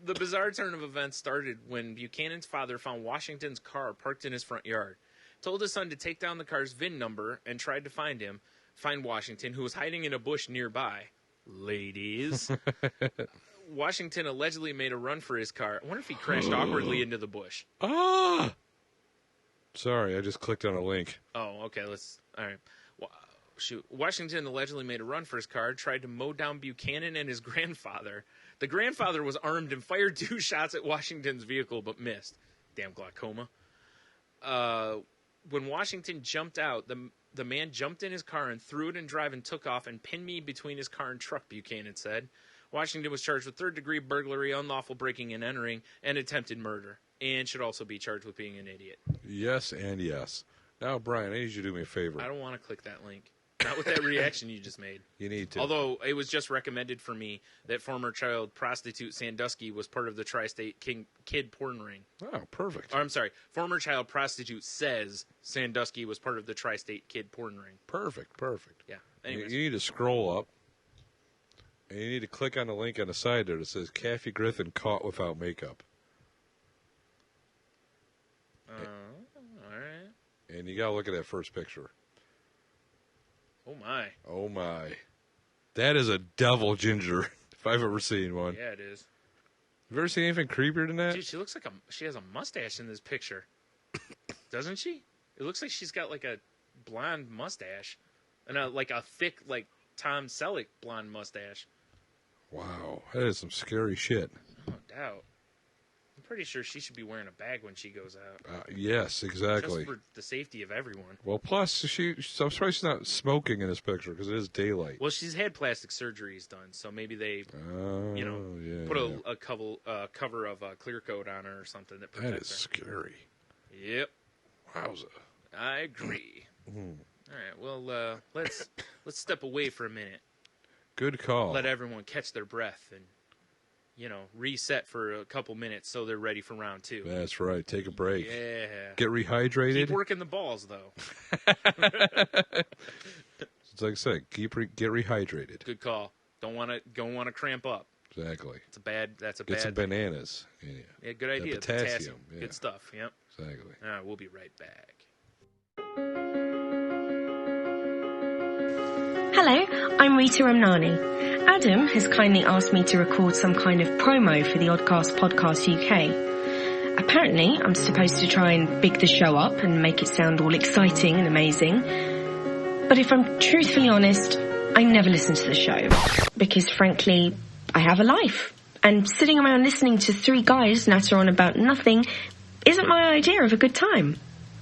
The bizarre turn of events started when Buchanan's father found Washington's car parked in his front yard. told his son to take down the car's VIN number and tried to find Washington, who was hiding in a bush nearby. Ladies. Washington allegedly made a run for his car. I wonder if he crashed awkwardly into the bush. Ah! Sorry, I just clicked on a link. Oh, okay. All right. Shoot. Washington allegedly made a run for his car, tried to mow down Buchanan and his grandfather. The grandfather was armed and fired 2 shots at Washington's vehicle, but missed. Damn glaucoma. When Washington jumped out, the man jumped in his car and threw it in drive and took off and pinned me between his car and truck, Buchanan said. Washington was charged with third-degree burglary, unlawful breaking and entering, and attempted murder, and should also be charged with being an idiot. Yes and yes. Now, Brian, I need you to do me a favor. I don't want to click that link. Not with that reaction you just made. You need to. Although it was just recommended for me that former child prostitute Sandusky was part of the Tri-State Kid porn ring. Oh, perfect. Or, I'm sorry, former child prostitute says Sandusky was part of the Tri-State Kid porn ring. Perfect. Yeah. You Anyways. need to scroll up, and you need to click on the link on the side there that says Kathy Griffin caught without makeup. All right. And you got to look at that first picture. Oh, my. Oh, my. That is a devil ginger, if I've ever seen one. Yeah, it is. Have you ever seen anything creepier than that? Dude, she looks like she has a mustache in this picture. Doesn't she? It looks like she's got like a blonde mustache. And like a thick, like Tom Selleck blonde mustache. Wow. That is some scary shit. No doubt. I'm pretty sure she should be wearing a bag when she goes out. Yes, exactly. Just for the safety of everyone. Well, plus, I'm surprised she's not smoking in this picture because it is daylight. Well, she's had plastic surgeries done, so maybe they, put a cover of clear coat on her or something that protects That is scary. her. Yep, Wowza. I agree. All right, well, let's step away for a minute. Good call. Let everyone catch their breath and, reset for a couple minutes so they're ready for round 2. That's right. Take a break. Yeah. Get rehydrated. Keep working the balls, though. It's like I said, get rehydrated. Good call. Don't want to cramp up. Exactly. That's a bad Get some thing. bananas. Yeah. Yeah, good idea. The potassium. Yeah. Good stuff. Yep. Exactly. All right, we'll be right back. Hello, I'm Rita Ramnani. Adam has kindly asked me to record some kind of promo for the Oddcast Podcast UK. Apparently, I'm supposed to try and big the show up and make it sound all exciting and amazing. But if I'm truthfully honest, I never listen to the show. Because frankly, I have a life. And sitting around listening to 3 guys natter on about nothing isn't my idea of a good time.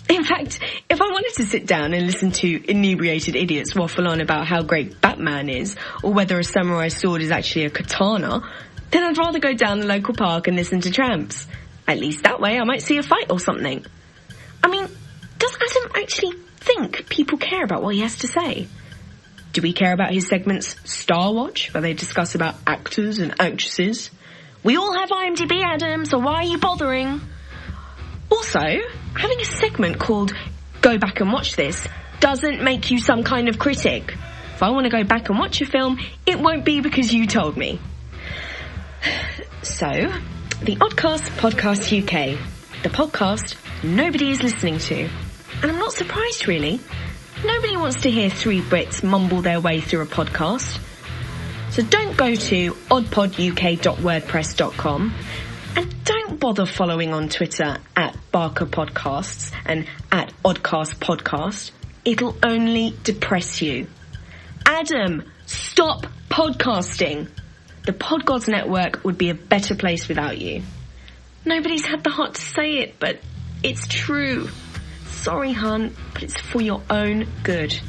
In fact, if I wanted to sit down and listen to inebriated idiots waffle on about how great Batman is, or whether a samurai sword is actually a katana, then I'd rather go down the local park and listen to Tramps. At least that way I might see a fight or something. I mean, does Adam actually think people care about what he has to say? Do we care about his segments Star Watch, where they discuss about actors and actresses? We all have IMDb, Adam, so why are you bothering? Also, having a segment called Go Back and Watch This doesn't make you some kind of critic. If I want to go back and watch a film, it won't be because you told me. So, the Oddcast Podcast UK, the podcast nobody is listening to. And I'm not surprised, really. Nobody wants to hear 3 Brits mumble their way through a podcast. So don't go to oddpoduk.wordpress.com. And don't bother following on Twitter at Barker Podcasts and at Oddcast Podcast. It'll only depress you. Adam, stop podcasting. The Podgods Network would be a better place without you. Nobody's had the heart to say it, but it's true. Sorry, hon, but it's for your own good.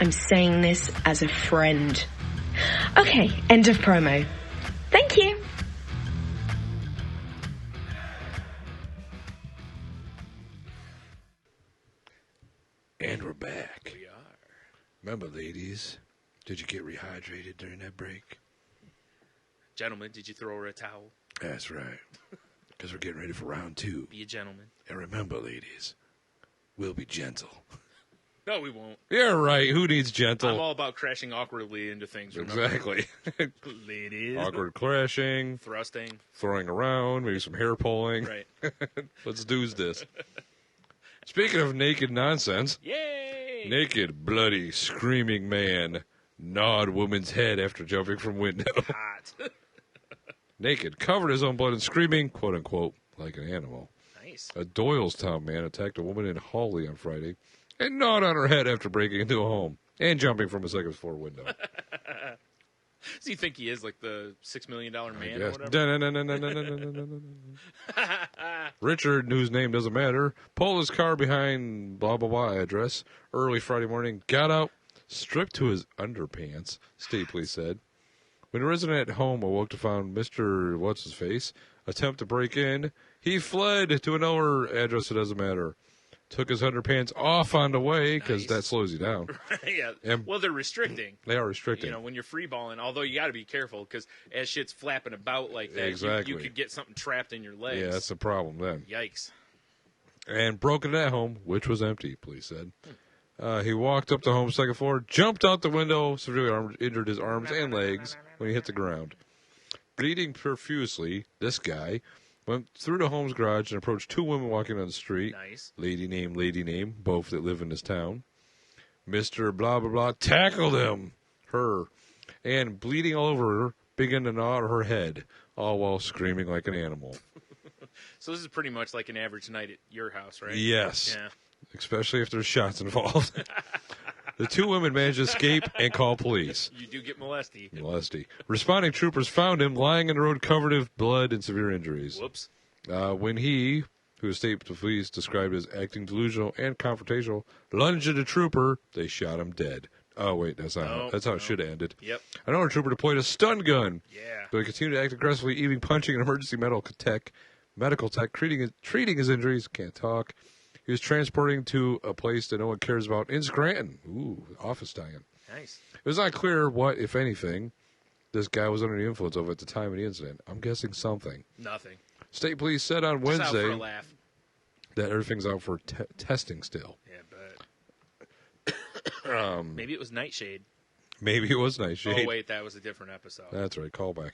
I'm saying this as a friend. Okay, end of promo. Thank you. And we're back. We are. Remember, ladies, did you get rehydrated during that break? Gentlemen, did you throw her a towel? That's right. Because we're getting ready for round 2. Be a gentleman. And remember, ladies, we'll be gentle. No, we won't. You're right. Who needs gentle? I'm all about crashing awkwardly into things. Remember? Exactly. Ladies. Awkward crashing, Thrusting. throwing around, maybe some hair pulling. Right. Let's do this. Speaking of naked nonsense, Yay! naked, bloody, screaming man gnawed woman's head after jumping from window. Hot. Naked, covered his own blood and screaming, quote unquote, like an animal. Nice. A Doylestown man attacked a woman in Hawley on Friday and gnawed on her head after breaking into a home and jumping from a second floor window. Does he think he is like the $6 million man or Yes. whatever? Richard, whose name doesn't matter, pulled his car behind blah blah blah address early Friday morning, got out, stripped to his underpants, state police said. When a resident at home awoke to find Mr. What's-His-Face attempt to break in, he fled to another address that doesn't matter. Took his underpants off on the way because Nice. that slows you down. Yeah. And- Well, they're restricting. They are restricting. You know, when you're free balling, although you got to be careful because as shit's flapping about like that, Exactly. you could get something trapped in your legs. Yeah, that's the problem then. Yikes. And broken at home, which was empty, police said. He walked up the home's second floor, jumped out the window, severely injured his arms and legs when he hit the ground. Bleeding profusely, this guy went through the home's garage and approached two women walking on the street. Nice. Lady name, both that live in this town. Mr. Blah, blah, blah tackled her, and bleeding all over her, began to gnaw at her head, all while screaming like an animal. So this is pretty much like an average night at your house, right? Yes. Yeah. Especially if there's shots involved. The two women managed to escape and call police. You do get molested. Molesty. Responding troopers found him lying in the road covered in blood and severe injuries. Whoops. When he, who state police described as acting delusional and confrontational, lunged at a trooper, they shot him dead. Oh, wait, that's not No, that's how no. it should have ended. Yep. Another trooper deployed a stun gun, Yeah. but he continued to act aggressively, even punching an emergency medical tech, treating his injuries. Can't talk. He was transporting to a place that no one cares about in Scranton. Ooh, office tie-in. Nice. It was not clear what, if anything, this guy was under the influence of at the time of the incident. I'm guessing something. Nothing. State police said on Just out for a Wednesday laugh. that everything's out for testing still. Yeah, but maybe it was Nightshade. Maybe it was Nightshade. Oh wait, that was a different episode. That's right, callback.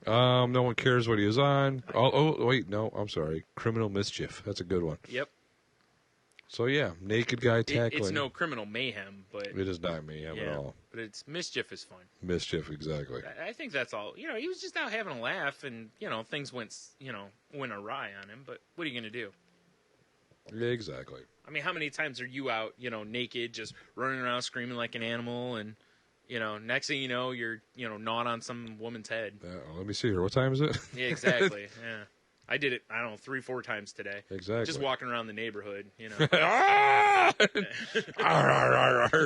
No one cares what he was on. Oh, wait, no, I'm sorry. Criminal Mischief. That's a good one. Yep. So, yeah, naked guy tackling. It's no criminal mayhem, but It is not mayhem at all. but it's mischief is fun. Mischief, exactly. I think that's all. You know, he was just out having a laugh, and you know things went awry on him. But what are you gonna do? Yeah, exactly. I mean, how many times are you out, naked, just running around screaming like an animal, and next thing you know, you're gnawing on some woman's head. Let me see here. What time is it? Yeah, exactly. Yeah, I did it. I don't know, 3-4 times today. Exactly. Just walking around the neighborhood, Ah!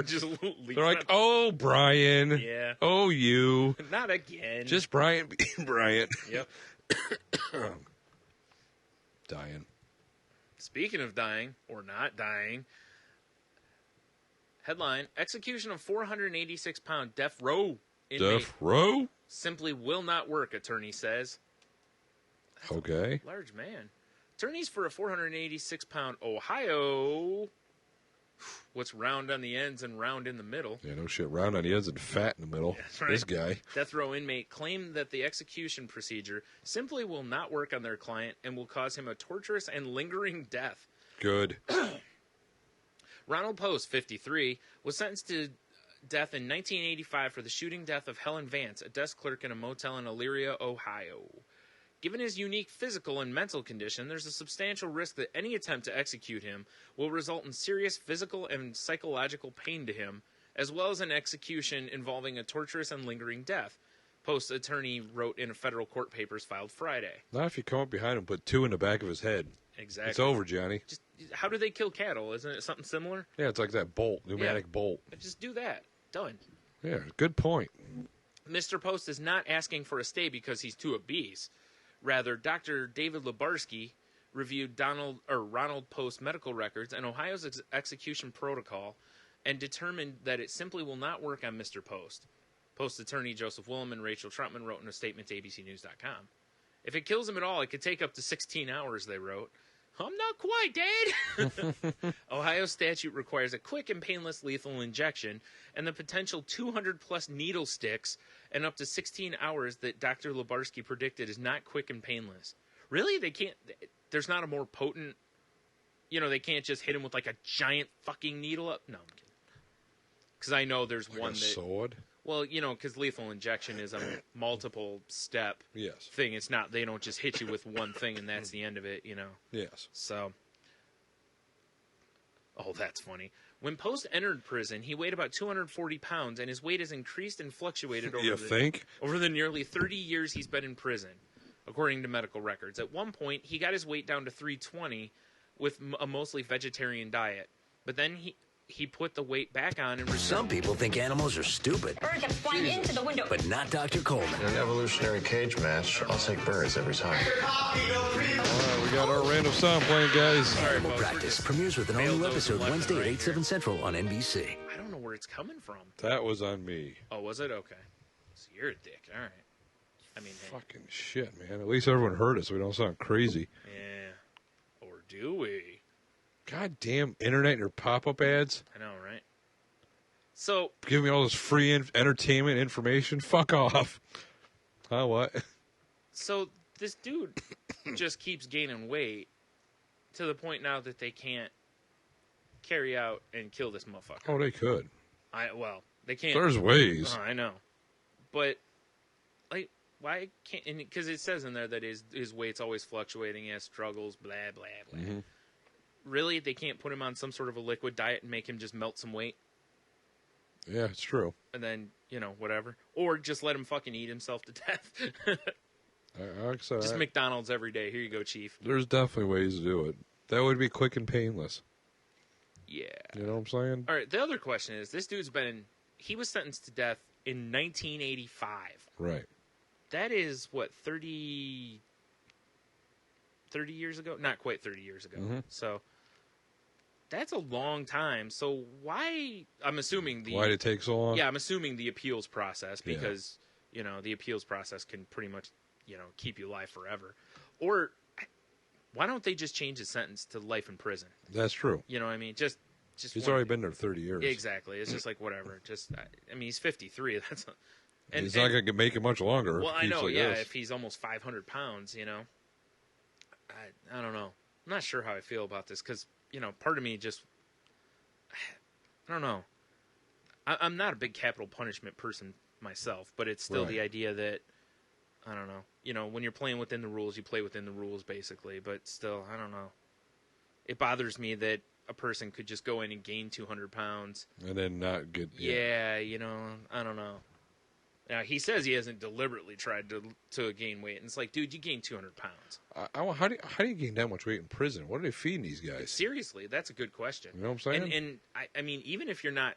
just leaving. They're like, oh, Brian. Yeah. Oh, you. Not again. Just Brian being Brian. Yep. Dying. Speaking of dying or not dying, headline: execution of 486-pound death row inmate Death row? simply will not work. Attorney says. Okay. Large man. Attorneys for a 486-pound Ohio. What's round on the ends and round in the middle? Yeah, no shit. Round on the ends and fat in the middle. That's right. This guy. Death row inmate claimed that the execution procedure simply will not work on their client and will cause him a torturous and lingering death. Good. Ronald Post, 53, was sentenced to death in 1985 for the shooting death of Helen Vance, a desk clerk in a motel in Elyria, Ohio. Given his unique physical and mental condition, there's a substantial risk that any attempt to execute him will result in serious physical and psychological pain to him, as well as an execution involving a torturous and lingering death, Post's attorney wrote in federal court papers filed Friday. Not if you come up behind him, put two in the back of his head. Exactly. It's over, Johnny. Just how do they kill cattle? Isn't it something similar? Yeah, it's like that bolt, pneumatic bolt. Just do that. Done. Yeah, good point. Mr. Post is not asking for a stay because he's too obese. Rather, Dr. David Lubarsky reviewed Ronald Post's medical records and Ohio's execution protocol and determined that it simply will not work on Mr. Post. Post attorney Joseph Willem and Rachel Trutman wrote in a statement to ABCNews.com. If it kills him at all, it could take up to 16 hours, they wrote. I'm not quite dead. Ohio statute requires a quick and painless lethal injection and the potential 200-plus needle sticks and up to 16 hours that Dr. Lubarsky predicted is not quick and painless. Really? They can't... There's not a more potent, they can't just hit him with like a giant fucking needle up. No, I'm kidding. Because I know there's Like one a that. sword? Well, because lethal injection is a multiple step Yes. thing. It's not, they don't just hit you with one thing and that's the end of it, Yes. So. Oh, that's funny. When Post entered prison, he weighed about 240 pounds, and his weight has increased and fluctuated You think? over the nearly 30 years he's been in prison, according to medical records. At one point, he got his weight down to 320 with a mostly vegetarian diet. But then he put the weight back on and Some people think animals are stupid, Birds are flying into the window. but not Dr. Coleman. In an evolutionary cage match, I'll take birds every time. All right, we got our random sound playing, guys. Sorry, Animal folks, we're Practice just premieres with an failed all-new those episode left and Wednesday right at 8, 7 Central on NBC. I don't know where it's coming from. That was on me. Oh, was it? Okay. So you're a dick. All right. I mean, hey, Fucking shit, man. At least everyone heard us so we don't sound crazy. yeah. Or do we? Goddamn internet and your pop-up ads. I know, right? So, Give me all this free entertainment information. Fuck off. Huh, what? so this dude just keeps gaining weight to the point now that they can't carry out and kill this motherfucker. Oh, they could. They can't. There's ways. Oh, I know. But, like, why can't... Because it says in there that his weight's always fluctuating, he has struggles, blah, blah, blah. Mm-hmm. Really? They can't put him on some sort of a liquid diet and make him just melt some weight? Yeah, it's true. And then, whatever. Or just let him fucking eat himself to death. Like I said, Just McDonald's every day. Here you go, Chief. there's definitely ways to do it. That would be quick and painless. Yeah. You know what I'm saying? All right, the other question is, this dude's he was sentenced to death in 1985. Right. That is, what, 30 years ago? Not quite 30 years ago. Mhm. So, that's a long time. So, why, I'm assuming Why did it take so long? Yeah, I'm assuming the appeals process, Yeah. because, the appeals process can pretty much, keep you alive forever. Or, why don't they just change his sentence to life in prison? That's true. You know what I mean? Just He's one- already been there 30 years. Exactly. It's just like, whatever. He's 53. That's not, He's not going to make it much longer. well, if I he keeps know, like yeah, this. if he's almost 500 pounds, I don't know. I'm not sure how I feel about this because, part of me just, I don't know. I'm not a big capital punishment person myself, but it's still Right. the idea that, I don't know. When you're playing within the rules, you play within the rules, basically, but still, I don't know. It bothers me that a person could just go in and gain 200 pounds. And then not get... Yeah, I don't know. Now, he says he hasn't deliberately tried to gain weight. And it's like, dude, you gained 200 pounds. How do you gain that much weight in prison? What are they feeding these guys? Seriously, that's a good question. You know what I'm saying? And I mean, even if you're not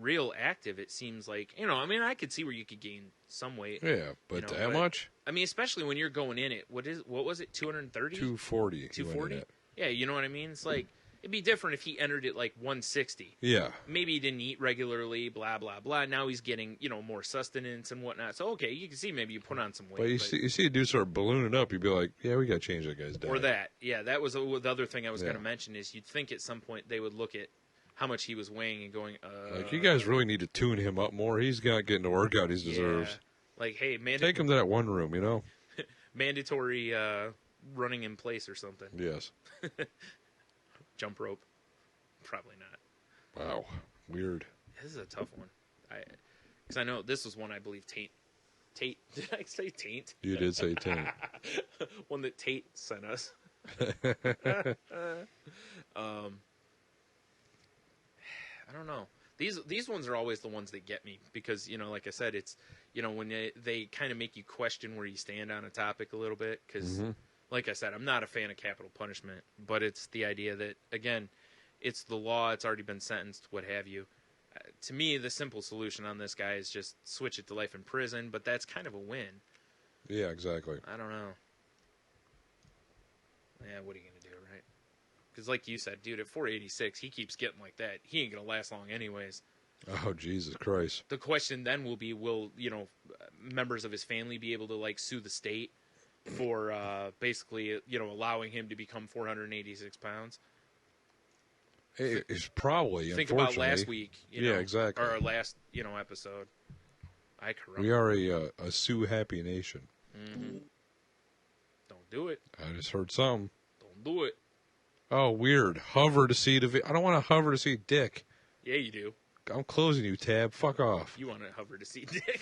real active, it seems like, I could see where you could gain some weight. Yeah, but that much? I mean, especially when you're going in it. What was it, 230? 240. he went in 240? at. Yeah, you know what I mean? It's like, it'd be different if he entered it like 160. Yeah. Maybe he didn't eat regularly, blah, blah, blah. Now he's getting, more sustenance and whatnot. So, okay, you can see maybe you put on some weight. But you see a dude start ballooning up, you'd be like, yeah, we got to change that guy's diet. Or that. Yeah, that was the other thing I was going Yeah. to mention is you'd think at some point they would look at how much he was weighing and going, Like, you guys really need to tune him up more. He's not getting the workout he deserves. Yeah. Like, hey, Take him to that one room, mandatory running in place or something. Yes. Jump rope. Probably not. Wow. Weird. This is a tough one. Because I know this was one I believe Tate. Did I say Taint? You did say 10. One that Tate sent us. I don't know. These ones are always the ones that get me because, like I said, it's, when they kind of make you question where you stand on a topic a little bit because, like I said, I'm not a fan of capital punishment, but it's the idea that, again, it's the law, it's already been sentenced, what have you. To me, the simple solution on this guy is just switch it to life in prison, but that's kind of a win. Yeah, exactly. I don't know. Yeah, what are you going to do, right? Because like you said, dude, at 486, he keeps getting like that. He ain't going to last long anyways. Oh, Jesus Christ. The question then will be, will, members of his family be able to, like, sue the state for basically, allowing him to become 486 pounds? It's probably, Think about unfortunately. last week. Yeah, exactly. Or our last, episode. I corrupt. We are a sue-happy nation. Mm-hmm. Don't do it. I just heard some. Don't do it. Oh, weird. Hover to see the. I don't want to hover to see dick. Yeah, you do. I'm closing you, tab. Fuck off. You want to hover to see dick.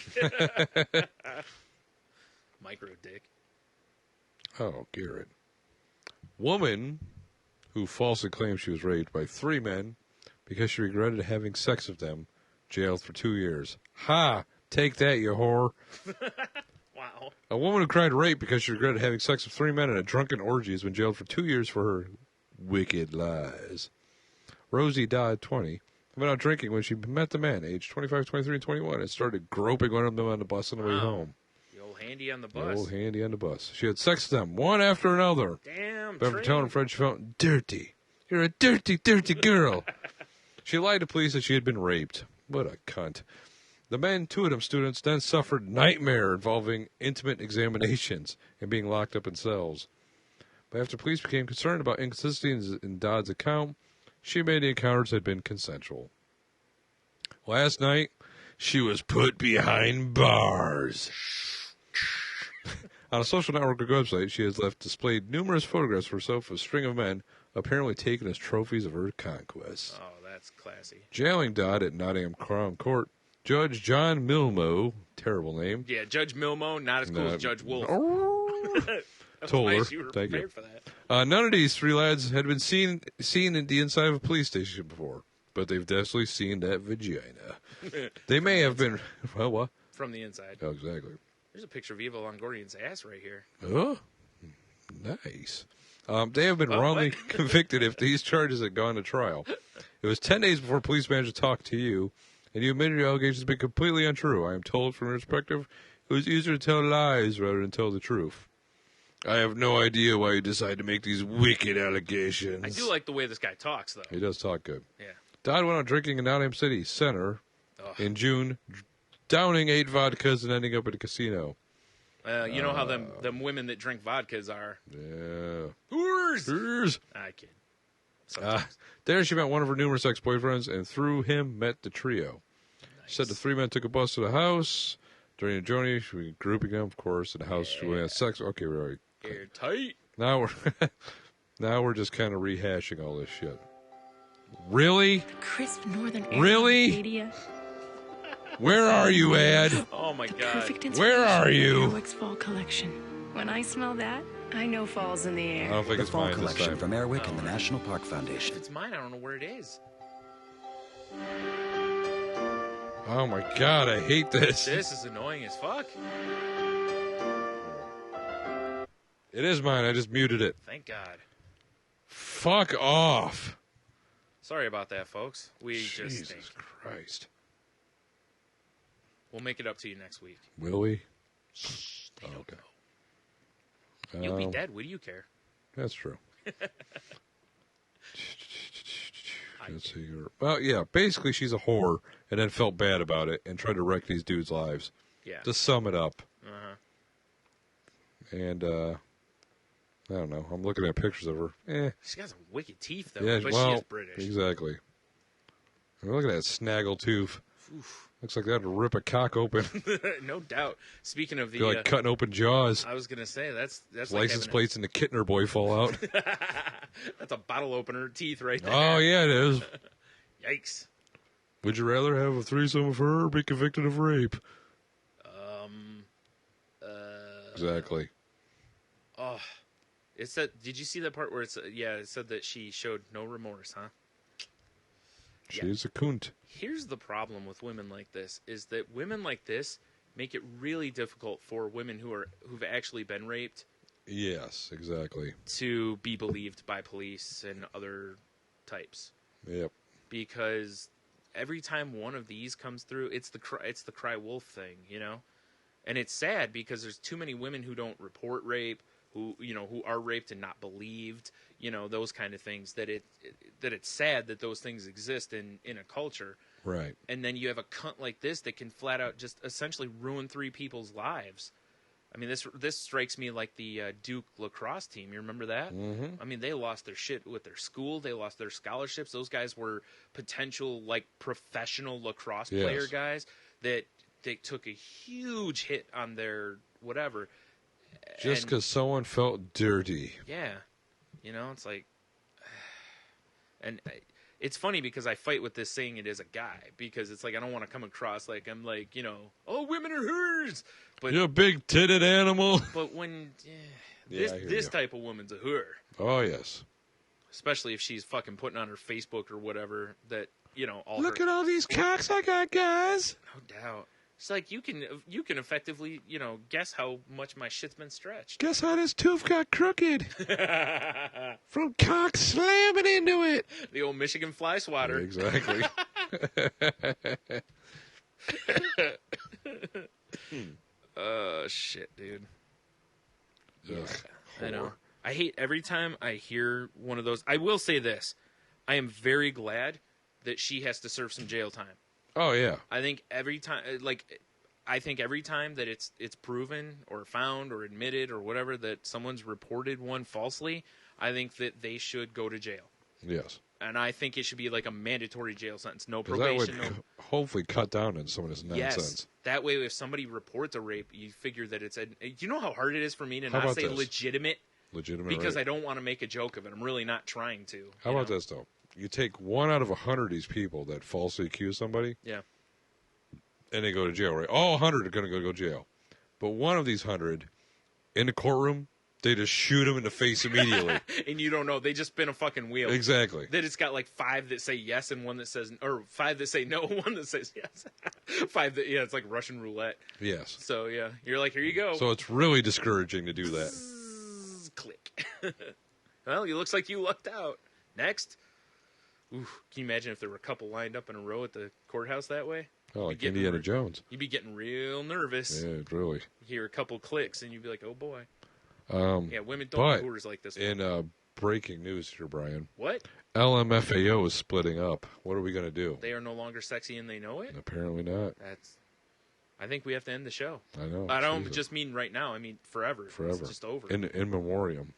Micro dick. Oh, Garrett. Woman who falsely claimed she was raped by 3 men because she regretted having sex with them, jailed for 2 years. Ha! Take that, you whore. Wow. A woman who cried rape because she regretted having sex with 3 men in a drunken orgy has been jailed for 2 years for her wicked lies. Rosie Dodd, 20, went out drinking when she met the men, aged 25, 23, and 21, and started groping one of them on the bus on the way home. The old handy on the The bus. old handy on the bus. She had sex with them, one after another. Damn, But after Trey. telling Fred she felt dirty. You're a dirty, dirty girl. She lied to police that she had been raped. What a cunt. The men, 2 of them students, then suffered nightmare involving intimate examinations and being locked up in cells. But after police became concerned about inconsistencies in Dodd's account, she made the encounters had been consensual. Last night, she was put behind bars. On a social network website, she has left displayed numerous photographs of herself with a string of men apparently taken as trophies of her conquests. Oh, that's classy. Jailing Dodd at Nottingham Crown Court, Judge John Milmo, terrible name, Yeah, Judge Milmo, not as cool as Judge Wolf. That's told nice. her. You were Thank prepared you. for that. None of these 3 lads had been seen in the inside of a police station before, but they've definitely seen that vagina. They may have been, well, what? From the inside. Oh, exactly. There's a picture of Eva Longorian's ass right here. Oh, nice. They have been Oh, wrongly what? convicted if these charges had gone to trial. It was 10 days before police managed to talk to you, and you admitted your allegations to be completely untrue. I am told from your perspective, it was easier to tell lies rather than tell the truth. I have no idea why you decided to make these wicked allegations. I do like the way this guy talks, though. He does talk good. Yeah. Dodd went out drinking in Nottingham City Center Ugh. in June, downing 8 vodkas and ending up at a casino. You know how them women that drink vodkas are. Yeah. Whores! I kid. Sometimes. There she met one of her numerous ex-boyfriends and through him met the trio. Nice. Said the 3 men took a bus to the house. During the journey, she was grouping them, of course, in the house. She had sex. Okay, we're already. Airtight. Now we're just kind of rehashing all this shit. Really? Crisp northern Really? Arcadia. Where are you, Ad? Oh, my God. Perfect Where are inspiration you? for Airwick's fall collection. When I smell that, I know fall's in the I air. don't think The it's Fall mine this Collection time. from Airwick and the National Park Foundation. If it's mine, I don't know where it is. Oh my God, I hate this. This is annoying as fuck. It is mine. I just muted it. Thank God. Fuck off. Sorry about that, folks. We just Jesus stink. Christ. We'll make it up to you next week. Will we? They don't Okay. know. You'll be dead. What do you care? That's true. Let's see here. Well, yeah, basically she's a whore and then felt bad about it and tried to wreck these dudes' lives. Yeah. To sum it up. Uh-huh. And, I don't know. I'm looking at pictures of her. She's got some wicked teeth, though. Yeah, but well, she is British. Exactly. Look at that snaggle tooth. Oof. Looks like that'd rip a cock open. No doubt. Speaking of the, Feel like cutting open jaws. I was gonna say that's like License having plates and the Kittner boy fall out. that's a bottle opener teeth right there. Oh, yeah, it is. Yikes. Would you rather have a threesome with her or be convicted of rape? Exactly. Oh, it said. Did you see that part where it's? Yeah, it said that she showed no remorse, huh? She's a cunt. Here's the problem with women like this: is that women like this make it really difficult for women who've actually been raped. Yes, exactly. To be believed by police and other types. Yep. Because every time one of these comes through, it's the cry wolf thing, you know? And it's sad because there's too many women who don't report rape, who are raped and not believed, those kind of things, that it's sad that those things exist in a culture. Right. And then you have a cunt like this that can flat out just essentially ruin 3 people's lives. I mean, this strikes me like the Duke lacrosse team. You remember that? Mm-hmm. I mean, they lost their shit with their school. They lost their scholarships. Those guys were potential, like, professional lacrosse player guys that they took a huge hit on their whatever. Just because someone felt dirty. Yeah. It's like, And it's funny because I fight with this saying it as a guy, because it's like I don't want to come across like I'm like, you know, oh, women are whores. But you're a big-titted animal. But when Yeah, this type of woman's a whore. Oh, yes. Especially if she's fucking putting on her Facebook or whatever that, you know, all Look her, at all these cocks I got, guys. no doubt. It's like you can effectively, you know, guess how much my shit's been stretched. Guess how this tooth got crooked? From cock slamming into it. The old Michigan fly swatter. Exactly. Shit, dude. Ugh, I know. whore. I hate every time I hear one of those. I will say this. I am very glad that she has to serve some jail time. Oh, yeah. I think every time, every time that it's proven or found or admitted or whatever that someone's reported one falsely, I think that they should go to jail. Yes. And I think it should be like a mandatory jail sentence, no 'Cause that would probation, no. hopefully cut down on some of this Yes. nonsense. That way, if somebody reports a rape, you figure that it's a. You know how hard it is for me to How not about say this? legitimate Legitimate because rape. I don't want to make a joke of it. I'm really not trying to. How about this, though? You take 1 out of 100 of these people that falsely accuse somebody, Yeah. and they go to jail, right? All 100 are going to go to jail. But one of these 100, in the courtroom, they just shoot him in the face immediately. And you don't know. They just spin a fucking wheel. Exactly. Then it's got like 5 that say yes and 1 that says, or 5 that say no, 1 that says yes. 5 that, yeah, it's like Russian roulette. Yes. So, yeah, you're like, here you go. So it's really discouraging to do that. Click. Well, it looks like you lucked out. Next. Ooh, can you imagine if there were a couple lined up in a row at the courthouse that way? Oh, You'd like be getting Indiana Jones. You'd be getting real nervous. Yeah, really. You hear a couple clicks and you'd be like, oh boy. Yeah, women but don't do whores like this one. in breaking news here, Brian. What? LMFAO is splitting up. What are we going to do? They are no longer sexy and they know it? Apparently not. I think we have to end the show. I know. I don't Jesus. just mean right now. I mean forever. Forever. It's just over. In memoriam.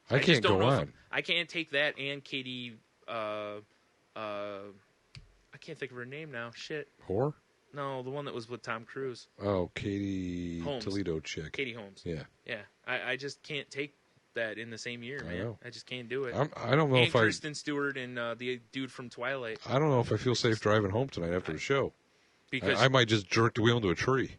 I just can't don't go know if- on. I can't take that and Katie. I can't think of her name now. Shit. Whore? No, the one that was with Tom Cruise. Oh, Katie Holmes. Toledo chick. Katie Holmes. Yeah. Yeah. I just can't take that in the same year, man. know. I just can't do it. I don't know and if I. Kristen Stewart and the dude from Twilight. I don't know if I feel safe driving home tonight after the show. Because I might just jerk the wheel into a tree,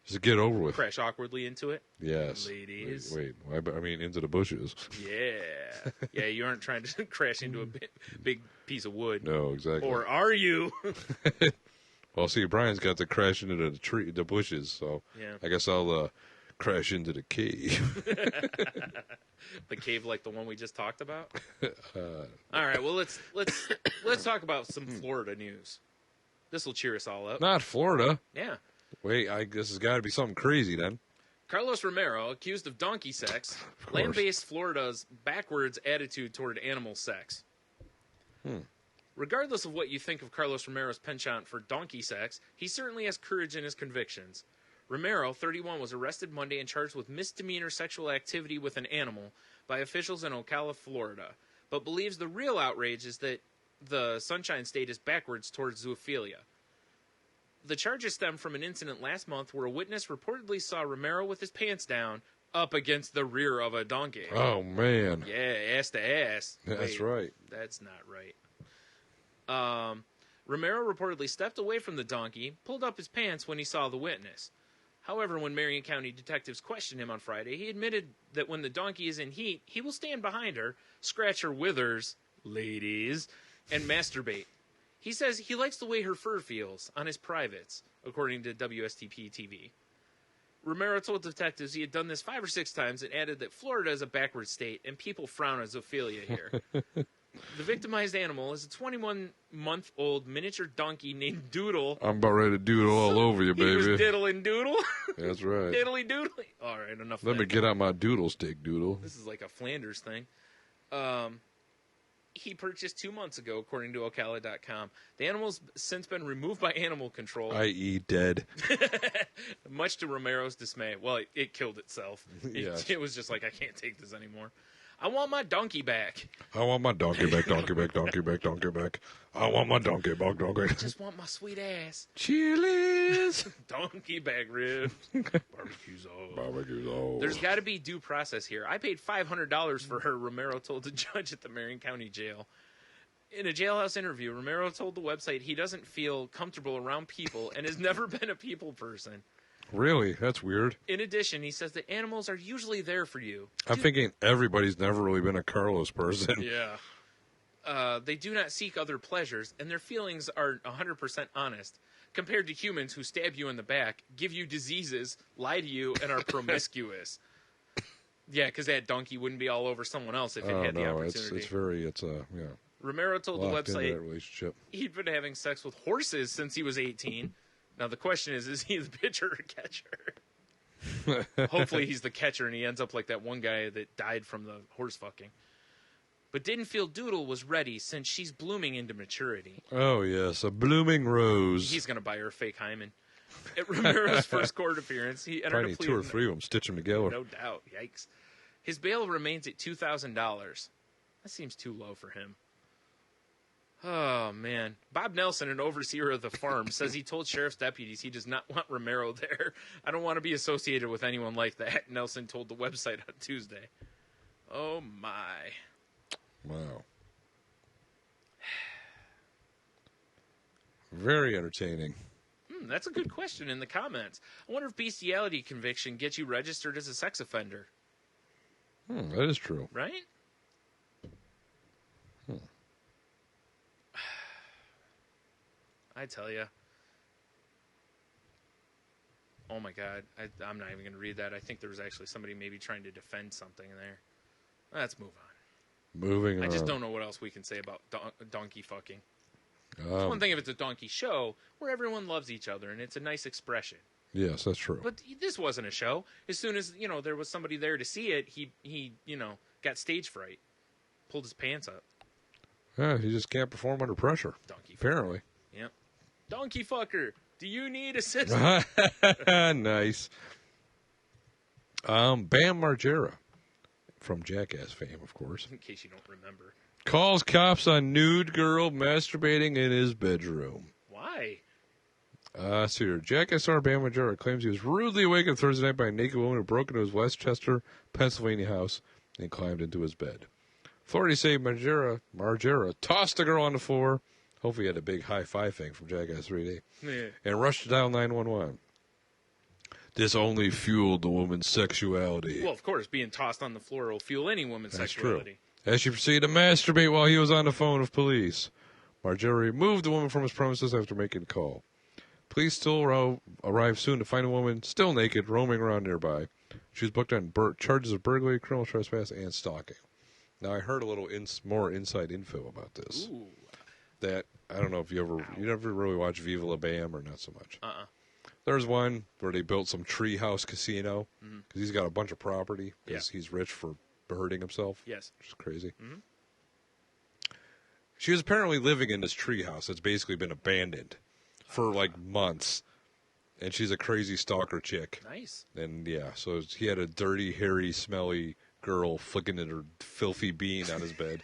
just to get it over with. crash awkwardly into it. Yes. Ladies. Wait. I mean into the bushes. Yeah. Yeah, you aren't trying to crash into a big piece of wood. No, exactly. Or are you? Well, see, Brian's got to crash into the bushes, so Yeah. I guess I'll crash into the cave. The cave like the one we just talked about? All right, well let's talk about some Florida news. This will cheer us all up. Not Florida. Yeah. Wait, I guess it's got to be something crazy then. Carlos Romero, accused of donkey sex, land-based Florida's backwards attitude toward animal sex. Regardless of what you think of Carlos Romero's penchant for donkey sex, he certainly has courage in his convictions. Romero, 31, was arrested Monday and charged with misdemeanor sexual activity with an animal by officials in Ocala, Florida, but believes the real outrage is that the Sunshine State is backwards towards zoophilia. The charges stem from an incident last month where a witness reportedly saw Romero with his pants down up against the rear of a donkey. Oh, man. Yeah, ass to ass. That's Wait, right. That's not right. Romero reportedly stepped away from the donkey, pulled up his pants when he saw the witness. However, when Marion County detectives questioned him on Friday, he admitted that when the donkey is in heat, he will stand behind her, scratch her withers, ladies, and masturbate. He says he likes the way her fur feels on his privates, according to WSTP TV. Romero told detectives he had done this 5 or 6 times and added that Florida is a backward state and people frown on zoophilia here. The victimized animal is a 21-month-old miniature donkey named Doodle. I'm about ready to doodle all over you, He was baby. diddling doodle. That's right. Diddly doodly. All right, enough Let of me that. get out my doodle stick, doodle. This is like a Flanders thing. He purchased 2 months ago, according to Ocala.com. The animal's since been removed by animal control. I.e. dead. Much to Romero's dismay. Well, it killed itself. Yes. It was just like, I can't take this anymore. I want my donkey back. I want my donkey back, donkey back, donkey back, donkey back. I want my donkey back, donkey. I just want my sweet ass. Chili's. Donkey back ribs. Barbecue's all. Barbecue's all. There's got to be due process here. I paid $500 for her, Romero told the judge at the Marion County Jail. In a jailhouse interview, Romero told the website he doesn't feel comfortable around people and has never been a people person. Really? That's weird. In addition, he says that animals are usually there for you. I'm thinking everybody's never really been a Carlos person. Yeah. They do not seek other pleasures, and their feelings are 100% honest, compared to humans who stab you in the back, give you diseases, lie to you, and are promiscuous. Yeah, because that donkey wouldn't be all over someone else if it had the opportunity. It's yeah. Romero told the Locked into website that relationship. he'd been having sex with horses since he was 18. Now the question is he the pitcher or catcher? Hopefully he's the catcher and he ends up like that one guy that died from the horse fucking. But didn't feel Doodle was ready since she's blooming into maturity. Oh, yes, a blooming rose. He's going to buy her a fake hymen. At Romero's first court appearance, he entered Probably a plea. 2 or 3 of them, stitch them together. No doubt. Yikes. His bail remains at $2,000. That seems too low for him. Oh, man. Bob Nelson, an overseer of the farm, says he told sheriff's deputies he does not want Romero there. I don't want to be associated with anyone like that, Nelson told the website on Tuesday. Oh, my. Wow. Very entertaining. That's a good question in the comments. I wonder if bestiality conviction gets you registered as a sex offender. That is true. Right? I tell you. Oh, my God. I'm not even going to read that. I think there was actually somebody maybe trying to defend something there. Let's move on. Moving on. I just don't know what else we can say about donkey fucking. It's one thing if it's a donkey show where everyone loves each other and it's a nice expression. Yes, that's true. But this wasn't a show. As soon as, there was somebody there to see it, he got stage fright. Pulled his pants up. Yeah, he just can't perform under pressure. Donkey fucker. Apparently. Yep. Donkey fucker, do you need assistance? Nice. Bam Margera, from Jackass fame, of course. In case you don't remember. Calls cops on nude girl masturbating in his bedroom. Why? See here. Jackass star Bam Margera claims he was rudely awakened Thursday night by a naked woman who broke into his Westchester, Pennsylvania house and climbed into his bed. Authorities say Margera tossed the girl on the floor. Hopefully he had a big high-five thing from Jackass 3D. Yeah. And rushed to dial 911. This only fueled the woman's sexuality. Well, of course, being tossed on the floor will fuel any woman's sexuality. True. As she proceeded to masturbate while he was on the phone with police, Margera removed the woman from his premises after making a call. Police still arrived soon to find the woman still naked, roaming around nearby. She was booked on charges of burglary, criminal trespass, and stalking. Now, I heard a little more inside info about this. Ooh. That, I don't know if you never really watched Viva La Bam or not so much. There's one where they built some treehouse casino because he's got a bunch of property because he's rich for hurting himself. Yes. Which is crazy. She was apparently living in this treehouse that's basically been abandoned for like months. And she's a crazy stalker chick. Nice. And yeah, so he had a dirty, hairy, smelly girl flicking at her filthy bean on his bed.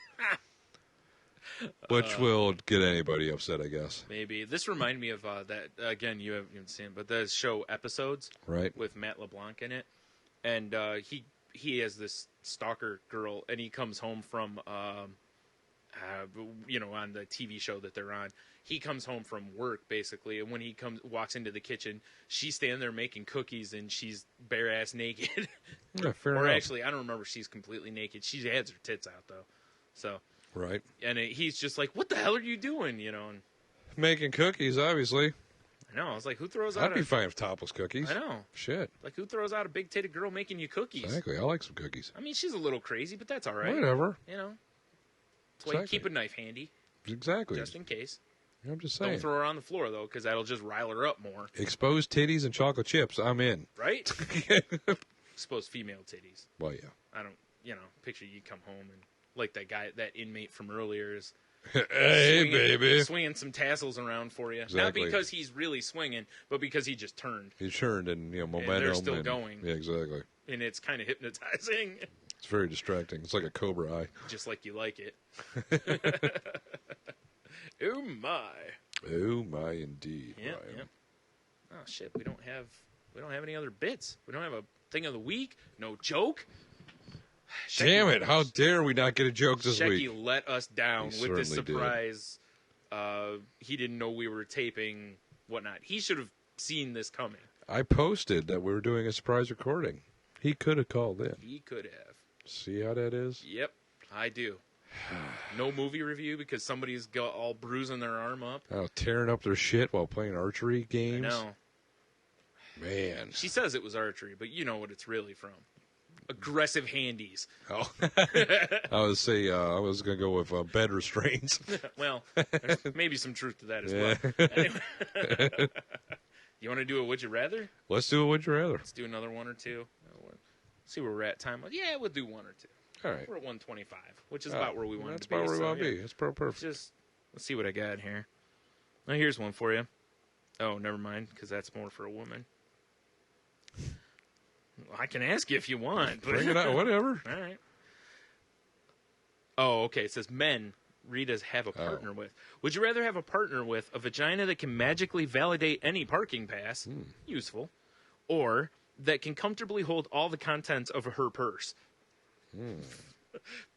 Which will get anybody upset, I guess. Maybe. This reminded me of that, again, you haven't seen it, but the show Episodes. Right. With Matt LeBlanc in it. And he has this stalker girl, and he comes home from, on the TV show that they're on. He comes home from work, basically, and when he walks into the kitchen, she's standing there making cookies, and she's bare-ass naked. Yeah, fair enough. Or actually, I don't remember if she's completely naked. She has her tits out, though. So... Right. And he's just like, what the hell are you doing, And making cookies, obviously. I know. I was like, who throws out I'd be fine with topless cookies. I know. Shit. Like, who throws out a big-titted girl making you cookies? Exactly. I like some cookies. I mean, she's a little crazy, but that's all right. Whatever. That's why you keep a knife handy. Exactly. Just in case. I'm just saying. Don't throw her on the floor, though, because that'll just rile her up more. Exposed titties and chocolate chips. I'm in. Right? Exposed female titties. Well, yeah. I don't, picture you come home and, like that guy, that inmate from earlier is... Hey, baby. Swinging some tassels around for you. Exactly. Not because he's really swinging, but because he just turned. He turned and, momentum. And they're still going. Yeah, exactly. And it's kind of hypnotizing. It's very distracting. It's like a cobra eye. Just like you like it. Oh, my. Oh, my, indeed. Yeah, yeah. Oh, shit. We don't have any other bits. We don't have a thing of the week. No joke. Damn it! How dare we not get a joke this Shecky week? let us down He with this certainly did. surprise. He didn't know we were taping whatnot. He should have seen this coming. I posted that we were doing a surprise recording. He could have called in. He could have. See how that is? Yep, I do. No movie review because somebody's got all bruising their arm up. Oh, tearing up their shit while playing archery games. No. Man. She says it was archery, but you know what it's really from. Aggressive handies. Oh. I was gonna go with bed restraints. Well, there's maybe some truth to that as well. Anyway. You want to do a Would You Rather? Let's do a Would You Rather. Let's do another one or two. See where we're at time. Yeah, we'll do one or two. All right. We're at 125, which is about where we wanted That's to be. about where we want to yeah. be. That's perfect. Just let's see what I got here. Now here's one for you. Oh, never mind, because that's more for a woman. I can ask you if you want. But Bring it out, whatever. All right. Oh, okay. It says men. Read as have a partner with. Would you rather have a partner with a vagina that can magically validate any parking pass, useful, or that can comfortably hold all the contents of her purse?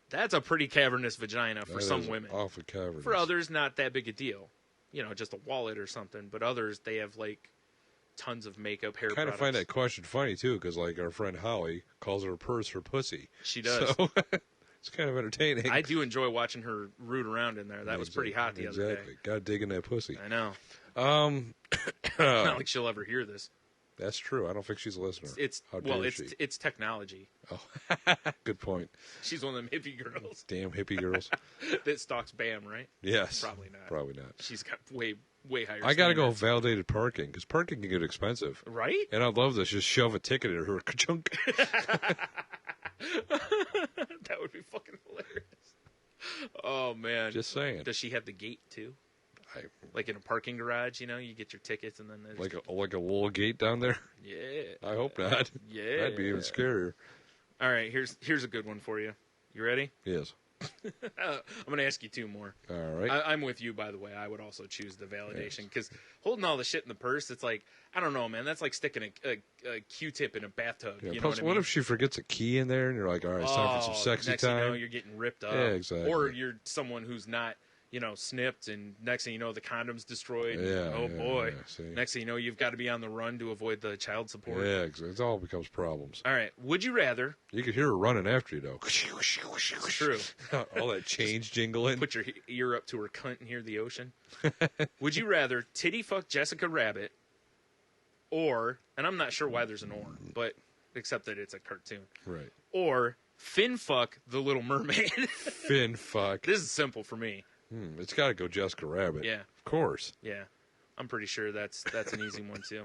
That's a pretty cavernous vagina for some women. Awful cavernous. For others, not that big a deal. You know, just a wallet or something. But others, they have like tons of makeup, hair kind products. of find that question funny too, because like our friend Holly calls her purse her pussy. She does. So it's kind of entertaining. I do enjoy watching her root around in there. That was pretty hot the other day. Exactly. Got digging that pussy. I know. It's Not like she'll ever hear this. That's true. I don't think she's a listener. How Well, dare she? it's technology. Oh, good point. She's one of them hippie girls Damn hippie girls. that stalks Bam, right? Yes. Probably not. Probably not. She's got way higher. I gotta go standards. validated parking because parking can get expensive. Right? And I'd love to just shove a ticket in her ka-chunk. That would be fucking hilarious. Oh man. Just saying. Does she have the gate too? Like in a parking garage, you know, you get your tickets and then there's Like a little gate down there. Yeah. I hope not. Yeah. That'd be even scarier. All right, here's a good one for you. You ready? Yes. I'm going to ask you two more. All right. I'm with you, by the way. I would also choose the validation because holding all the shit in the purse, it's like, I don't know, man. That's like sticking a Q-tip in a bathtub. Yeah, You know plus, what I what mean? if she forgets a key in there and you're like, all right, it's time for some sexy next time? Thing you know, you're getting ripped up. Yeah, exactly. Or you're someone who's not, snipped, and next thing you know, the condom's destroyed. Yeah, Oh, yeah, boy. yeah, see. Next thing you know, you've got to be on the run to avoid the child support. Yeah, it all becomes problems. All right. Would you rather? You could hear her running after you, though. True. All that change jingling. Put your ear up to her cunt and hear the ocean. Would you rather titty fuck Jessica Rabbit or, and I'm not sure why there's an or, but except that it's a cartoon. Right. Or fin fuck the Little Mermaid. Fin fuck. This is simple for me. It's got to go Jessica Rabbit. Yeah. Of course. Yeah. I'm pretty sure that's an easy one too.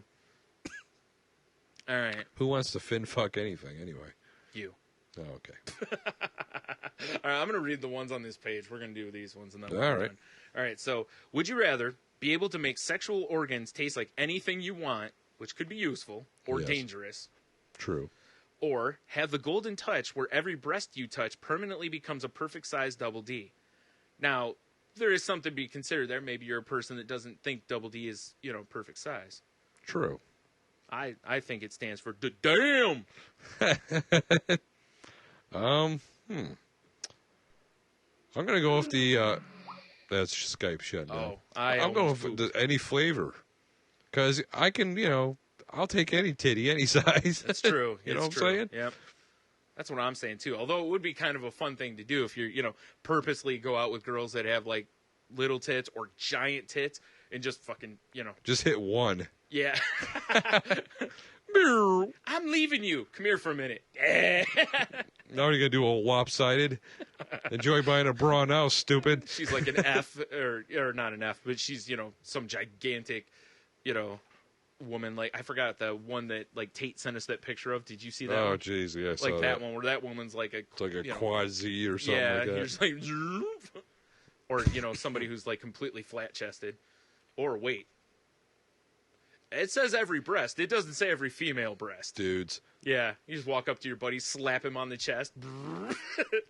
All right. Who wants to fin fuck anything anyway? You. Oh, okay. All right, I'm going to read the ones on this page. We're going to do these ones and then All we'll right. done. All right, so would you rather be able to make sexual organs taste like anything you want, which could be useful or Yes. dangerous, True. or have the golden touch where every breast you touch permanently becomes a perfect size double D? Now, there is something to be considered there. Maybe you're a person that doesn't think double D is, perfect size. True. I think it stands for damn. I'm gonna go with the. That's Skype shut down. Oh, I'm going with any flavor, because I can, I'll take any titty, any size. That's true. You know It's what I'm true. saying? Yep. That's what I'm saying too. Although it would be kind of a fun thing to do if you're, purposely go out with girls that have like little tits or giant tits and just fucking, Just hit one. yeah. I'm leaving you. Come here for a minute. Now you're gonna do a lopsided. Enjoy buying a bra now, stupid. She's like an F or not an F, but she's, some gigantic, woman. Like I forgot the one that like Tate sent us that picture of. Did you see that? Oh, one? jeez, yeah, I saw Like that one where that woman's like a It's like a quad Z or something yeah, like that. you're just like or somebody who's like completely flat chested. Or wait. It says every breast. It doesn't say every female breast. Dudes. Yeah, you just walk up to your buddy, slap him on the chest.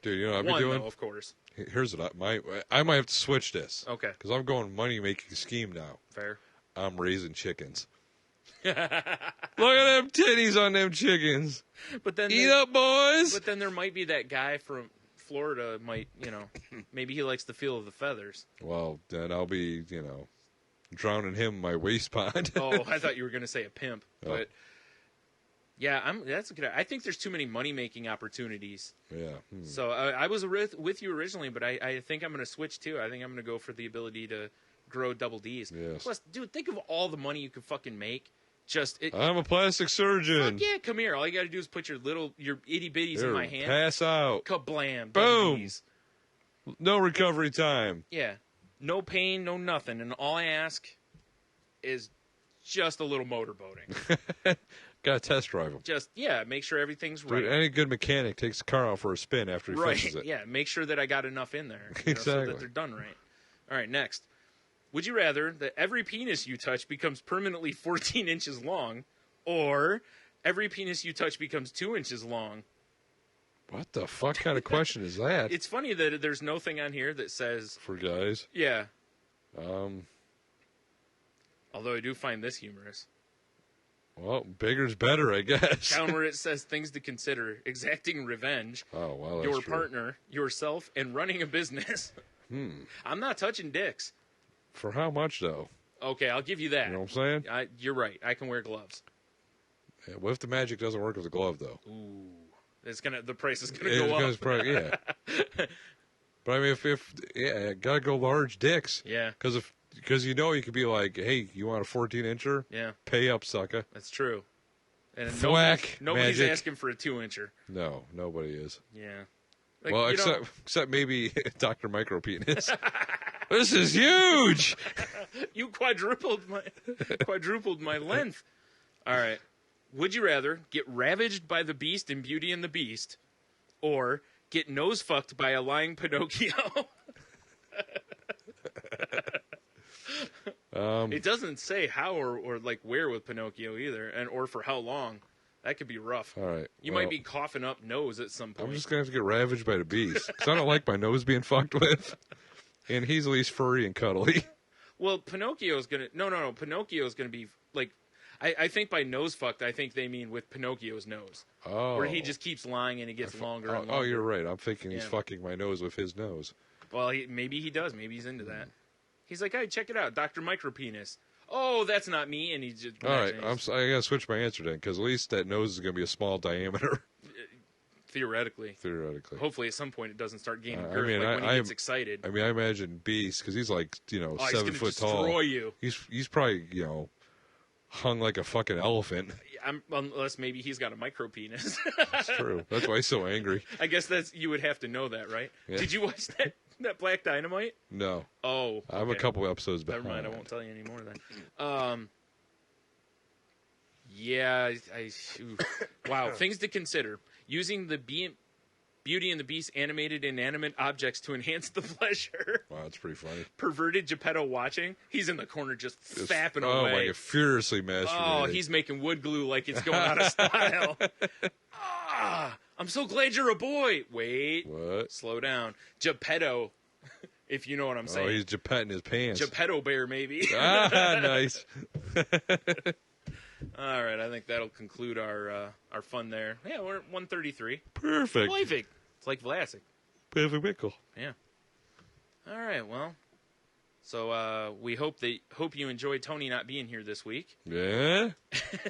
Dude, you know what I'd be One, doing? though, of course. Here's what I might have to switch this. Okay. Because I'm going money making scheme now. Fair. I'm raising chickens. Look at them titties on them chickens. But then Eat up, boys. But then there might be that guy from Florida. Might maybe he likes the feel of the feathers. Well, then I'll be drowning him in my waste pond. Oh, I thought you were going to say a pimp, but yeah, that's good. I think there's too many money making opportunities. Yeah. So I was with you originally, but I think I'm going to switch too. I think I'm going to go for the ability to grow double Ds. Yes. Plus, dude, think of all the money you could fucking make. I'm a plastic surgeon. Fuck yeah, come here. All you got to do is put your itty bitties in my hand. Pass out. Kablam. Boom. Ds. No recovery time. Yeah. No pain, no nothing. And all I ask is just a little motorboating. Got to test drive them. Just, make sure everything's right. Dude, any good mechanic takes the car out for a spin after he fixes it. Yeah, make sure that I got enough in there. Exactly. So that they're done right. All right, next. Would you rather that every penis you touch becomes permanently 14 inches long, or every penis you touch becomes 2 inches long? What the fuck kind of question is that? It's funny that there's no thing on here that says... For guys? Yeah. Although I do find this humorous. Well, bigger's better, I guess. Down where it says things to consider: exacting revenge, oh, well, that's your true. partner, yourself, and running a business. I'm not touching dicks. For how much, though? Okay, I'll give you that. You know what I'm saying? You're right. I can wear gloves. Yeah, what if the magic doesn't work with a glove, though? Ooh, the price is gonna go up. Yeah. But I mean, gotta go large dicks. Yeah. Because you could be like, hey, you want a 14-incher? Yeah. Pay up, sucker. That's true. And Thwack. Nobody's magic. asking for a 2-incher. No, nobody is. Yeah. Well, except maybe Dr. Micropenis. This is huge. You quadrupled my length. All right. Would you rather get ravaged by the Beast in Beauty and the Beast, or get nose fucked by a lying Pinocchio? It doesn't say how or like where with Pinocchio either, or for how long. That could be rough. All right. You might be coughing up nose at some point. I'm just gonna have to get ravaged by the beast because I don't like my nose being fucked with, and he's at least furry and cuddly. Well, Pinocchio's gonna no. Pinocchio's gonna be like, I think by nose fucked, I think they mean with Pinocchio's nose. Oh. Where he just keeps lying and it gets longer and longer. Oh, you're right. I'm thinking he's fucking my nose with his nose. Well, maybe he does. Maybe he's into that. He's like, hey, check it out, Dr. Micropenis. Oh, that's not me, and he's just... All right, I gotta switch my answer then, because at least that nose is gonna be a small diameter. Theoretically. Hopefully, at some point, it doesn't start gaining girth, when he gets excited. I mean, I imagine Beast, because he's like, 7 foot tall. Destroy you. He's probably, hung like a fucking elephant. Unless maybe he's got a micropenis. That's true. That's why he's so angry. I guess you would have to know that, right? Yeah. Did you watch that Black Dynamite? No. Oh, okay. I'm a couple episodes behind. Never mind, I won't tell you anymore then. Yeah, wow, things to consider. Using the Beauty and the Beast animated inanimate objects to enhance the pleasure. Wow, that's pretty funny. Perverted Geppetto watching. He's in the corner just fapping away. Oh, my God, furiously masturbating. Oh, he's making wood glue like it's going out of style. I'm so glad you're a boy. Wait. What? Slow down. Geppetto, if you know what I'm saying. Oh, he's Geppetting his pants. Geppetto bear, maybe. Nice. All right, I think that'll conclude our fun there. Yeah, we're at 133. Perfect. It's like Vlasic. Perfect Mickle. Yeah. All right, well, so we hope you enjoyed Tony not being here this week. Yeah?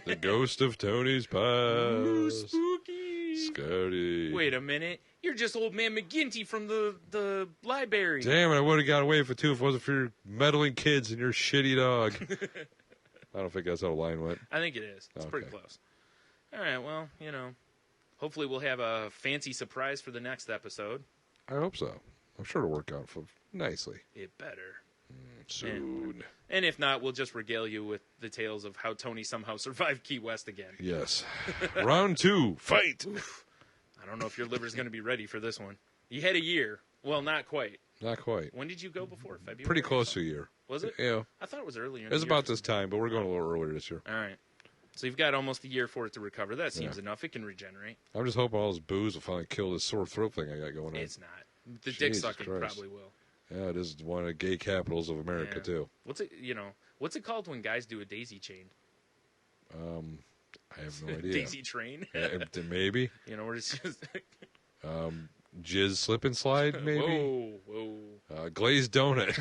The ghost of Tony's past. Ooh, spooky. Scotty. Wait a minute. You're just old man McGinty from the library. Damn it, I would have got away with it, too, if it wasn't for your meddling kids and your shitty dog. I don't think that's how the line went. I think it is. It's pretty close. All right, well, hopefully we'll have a fancy surprise for the next episode. I hope so. I'm sure it'll work out nicely. It better. Soon. And if not, we'll just regale you with the tales of how Tony somehow survived Key West again. Yes. Round 2, fight! Oof. I don't know if your liver's going to be ready for this one. You had a year. Well, not quite. Not quite. When did you go before? February? Pretty close to a year. Was it? Yeah. I thought it was earlier. It was about this time, but we're going a little earlier this year. All right. So you've got almost a year for it to recover. That seems enough. It can regenerate. I'm just hoping all this booze will finally kill this sore throat thing I got going on. It's not. The dick sucking probably will. Yeah, it is one of the gay capitals of America, too. What's it called when guys do a daisy chain? I have no idea. Daisy Train. Maybe. You know, where it's just Jizz Slip and Slide, maybe. Whoa. Glazed Donut.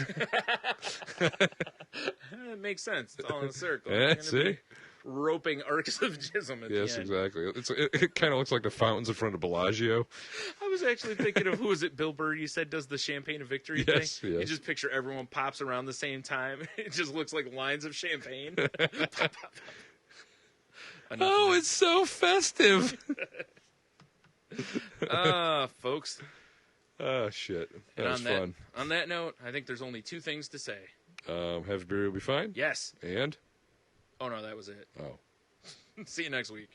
It makes sense. It's all in a circle. Yeah, see? Roping arcs of jism at the end. Yes, exactly. It kind of looks like the fountains in front of Bellagio. I was actually thinking of, who was it, Bill Burr, you said does the Champagne of Victory thing? Yes. You just picture everyone pops around the same time. It just looks like lines of champagne. Oh, it's so festive. Folks. Oh, shit. That was fun. On that note, I think there's only two things to say. Have a beer, will be fine? Yes. And? Oh, no, that was it. Oh. See you next week.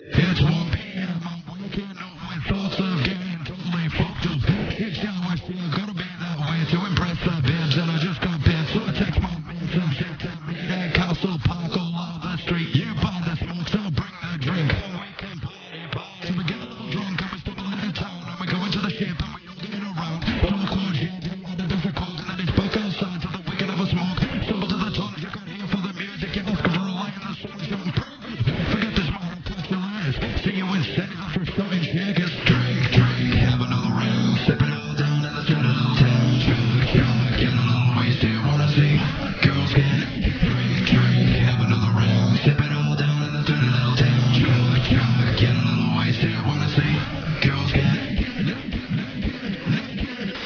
It's 1 p.m. I'm waking up with thoughts of getting totally fucked up. It's how I feel, gotta be that way to impress the bids, and I just got pissed, so I text my man some shit to me at Castle Park all over the street. You buy the smoke, so bring the drink. We can party, so we get a little drunk, and we stumble into town, and we go into the ship, and we all get around. But I'm cold, yeah, the doors are cold, and then it's back outside, so that we can have a smoke. Stumble to the tunnel, you can hear for the music, and let's go for a line, and the sun's showing perfect. Forget this man, touch your eyes. See you in settings for starting jackets. Drink, have another round. Sip it all down in the general town. Chug, get a little wasted. Wanna see girls get drink, have another round. Sip it all down in the general town. Chug, get a little wasted. Wanna see girls get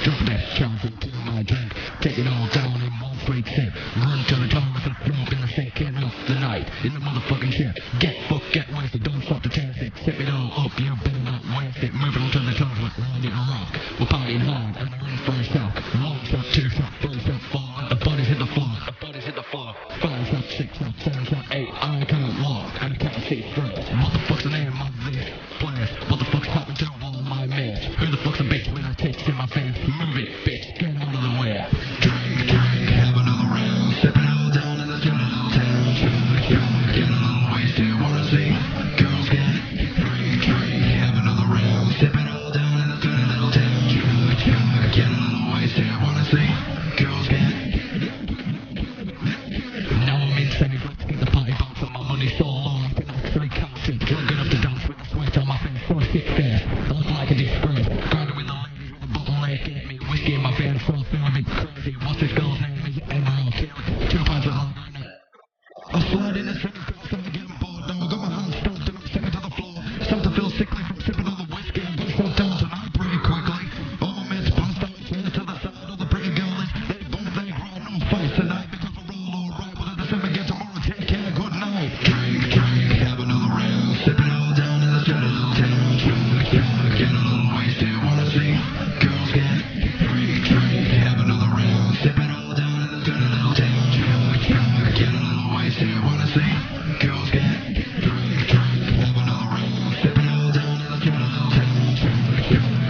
drop that chunk into my drink. Take it all down in one straight sip. Run to the tongue with a drop in the second of the night. In the motherfucking ship. Get fucked, get wasted. Don't stop to test it. Sip it all up, you better not waste it. Moving on to the tongues with Randy and Rock. We're partying hard and we're in for a shock. Long shot, two shot, three shot, four. The bodies hit the floor. The bodies hit the floor. 5 shot, 6 shot, 7 shot, 8. I can't walk and I can't see straight. What the fuck's the name of this place? What the fuck's happened to all my mates? Who the fuck's a bitch with a taste in my face? Move it, bitch, get out of the way. Drink, have another round. Sip it all down in the general town. Chug, get a little wasted. Wanna see girls get drink, have another round. Sip it all down in the general town. Chug, get a little wasted. Wanna see girls get. Now I'm insane. Let's get the party bouncing. My money's so long I can actually count it. Drunk enough to dance with the sweat on my face. So sick there. I look like a disgrace. Grinding with the ladies with a bottleneck. Get me whiskey in my veins. So feeling a bit crazy. What's this girl's name? Is it Emerald? 2 pints of lager in it. I slide in the street, starting to get bored. Now I got my hands stuffed and I'm sticking to the floor. Start to feel sickly from sipping all the whiskey and get shut down tonight pretty quickly. All my mates passed out, straight to the side. All the pretty girlies, they boom, they grind, no fights tonight because we're all alright. What did I say again tomorrow? Take care, good night. Drink, have another round. Sip it all down in the general town. Chug, get a little wasted. Wanna see girls get drink, have another round. Sip it all down in the general town. Chug, get a little wasted. Wanna see girls get drink, have another round. Sip it all down in the general town. Chug,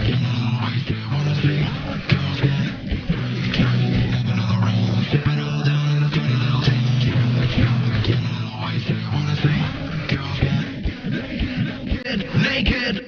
get a little wasted. Wanna see girls get drink, have another round. Sip it all down in the general town. Chug, get a little wasted. Wanna see girls get naked.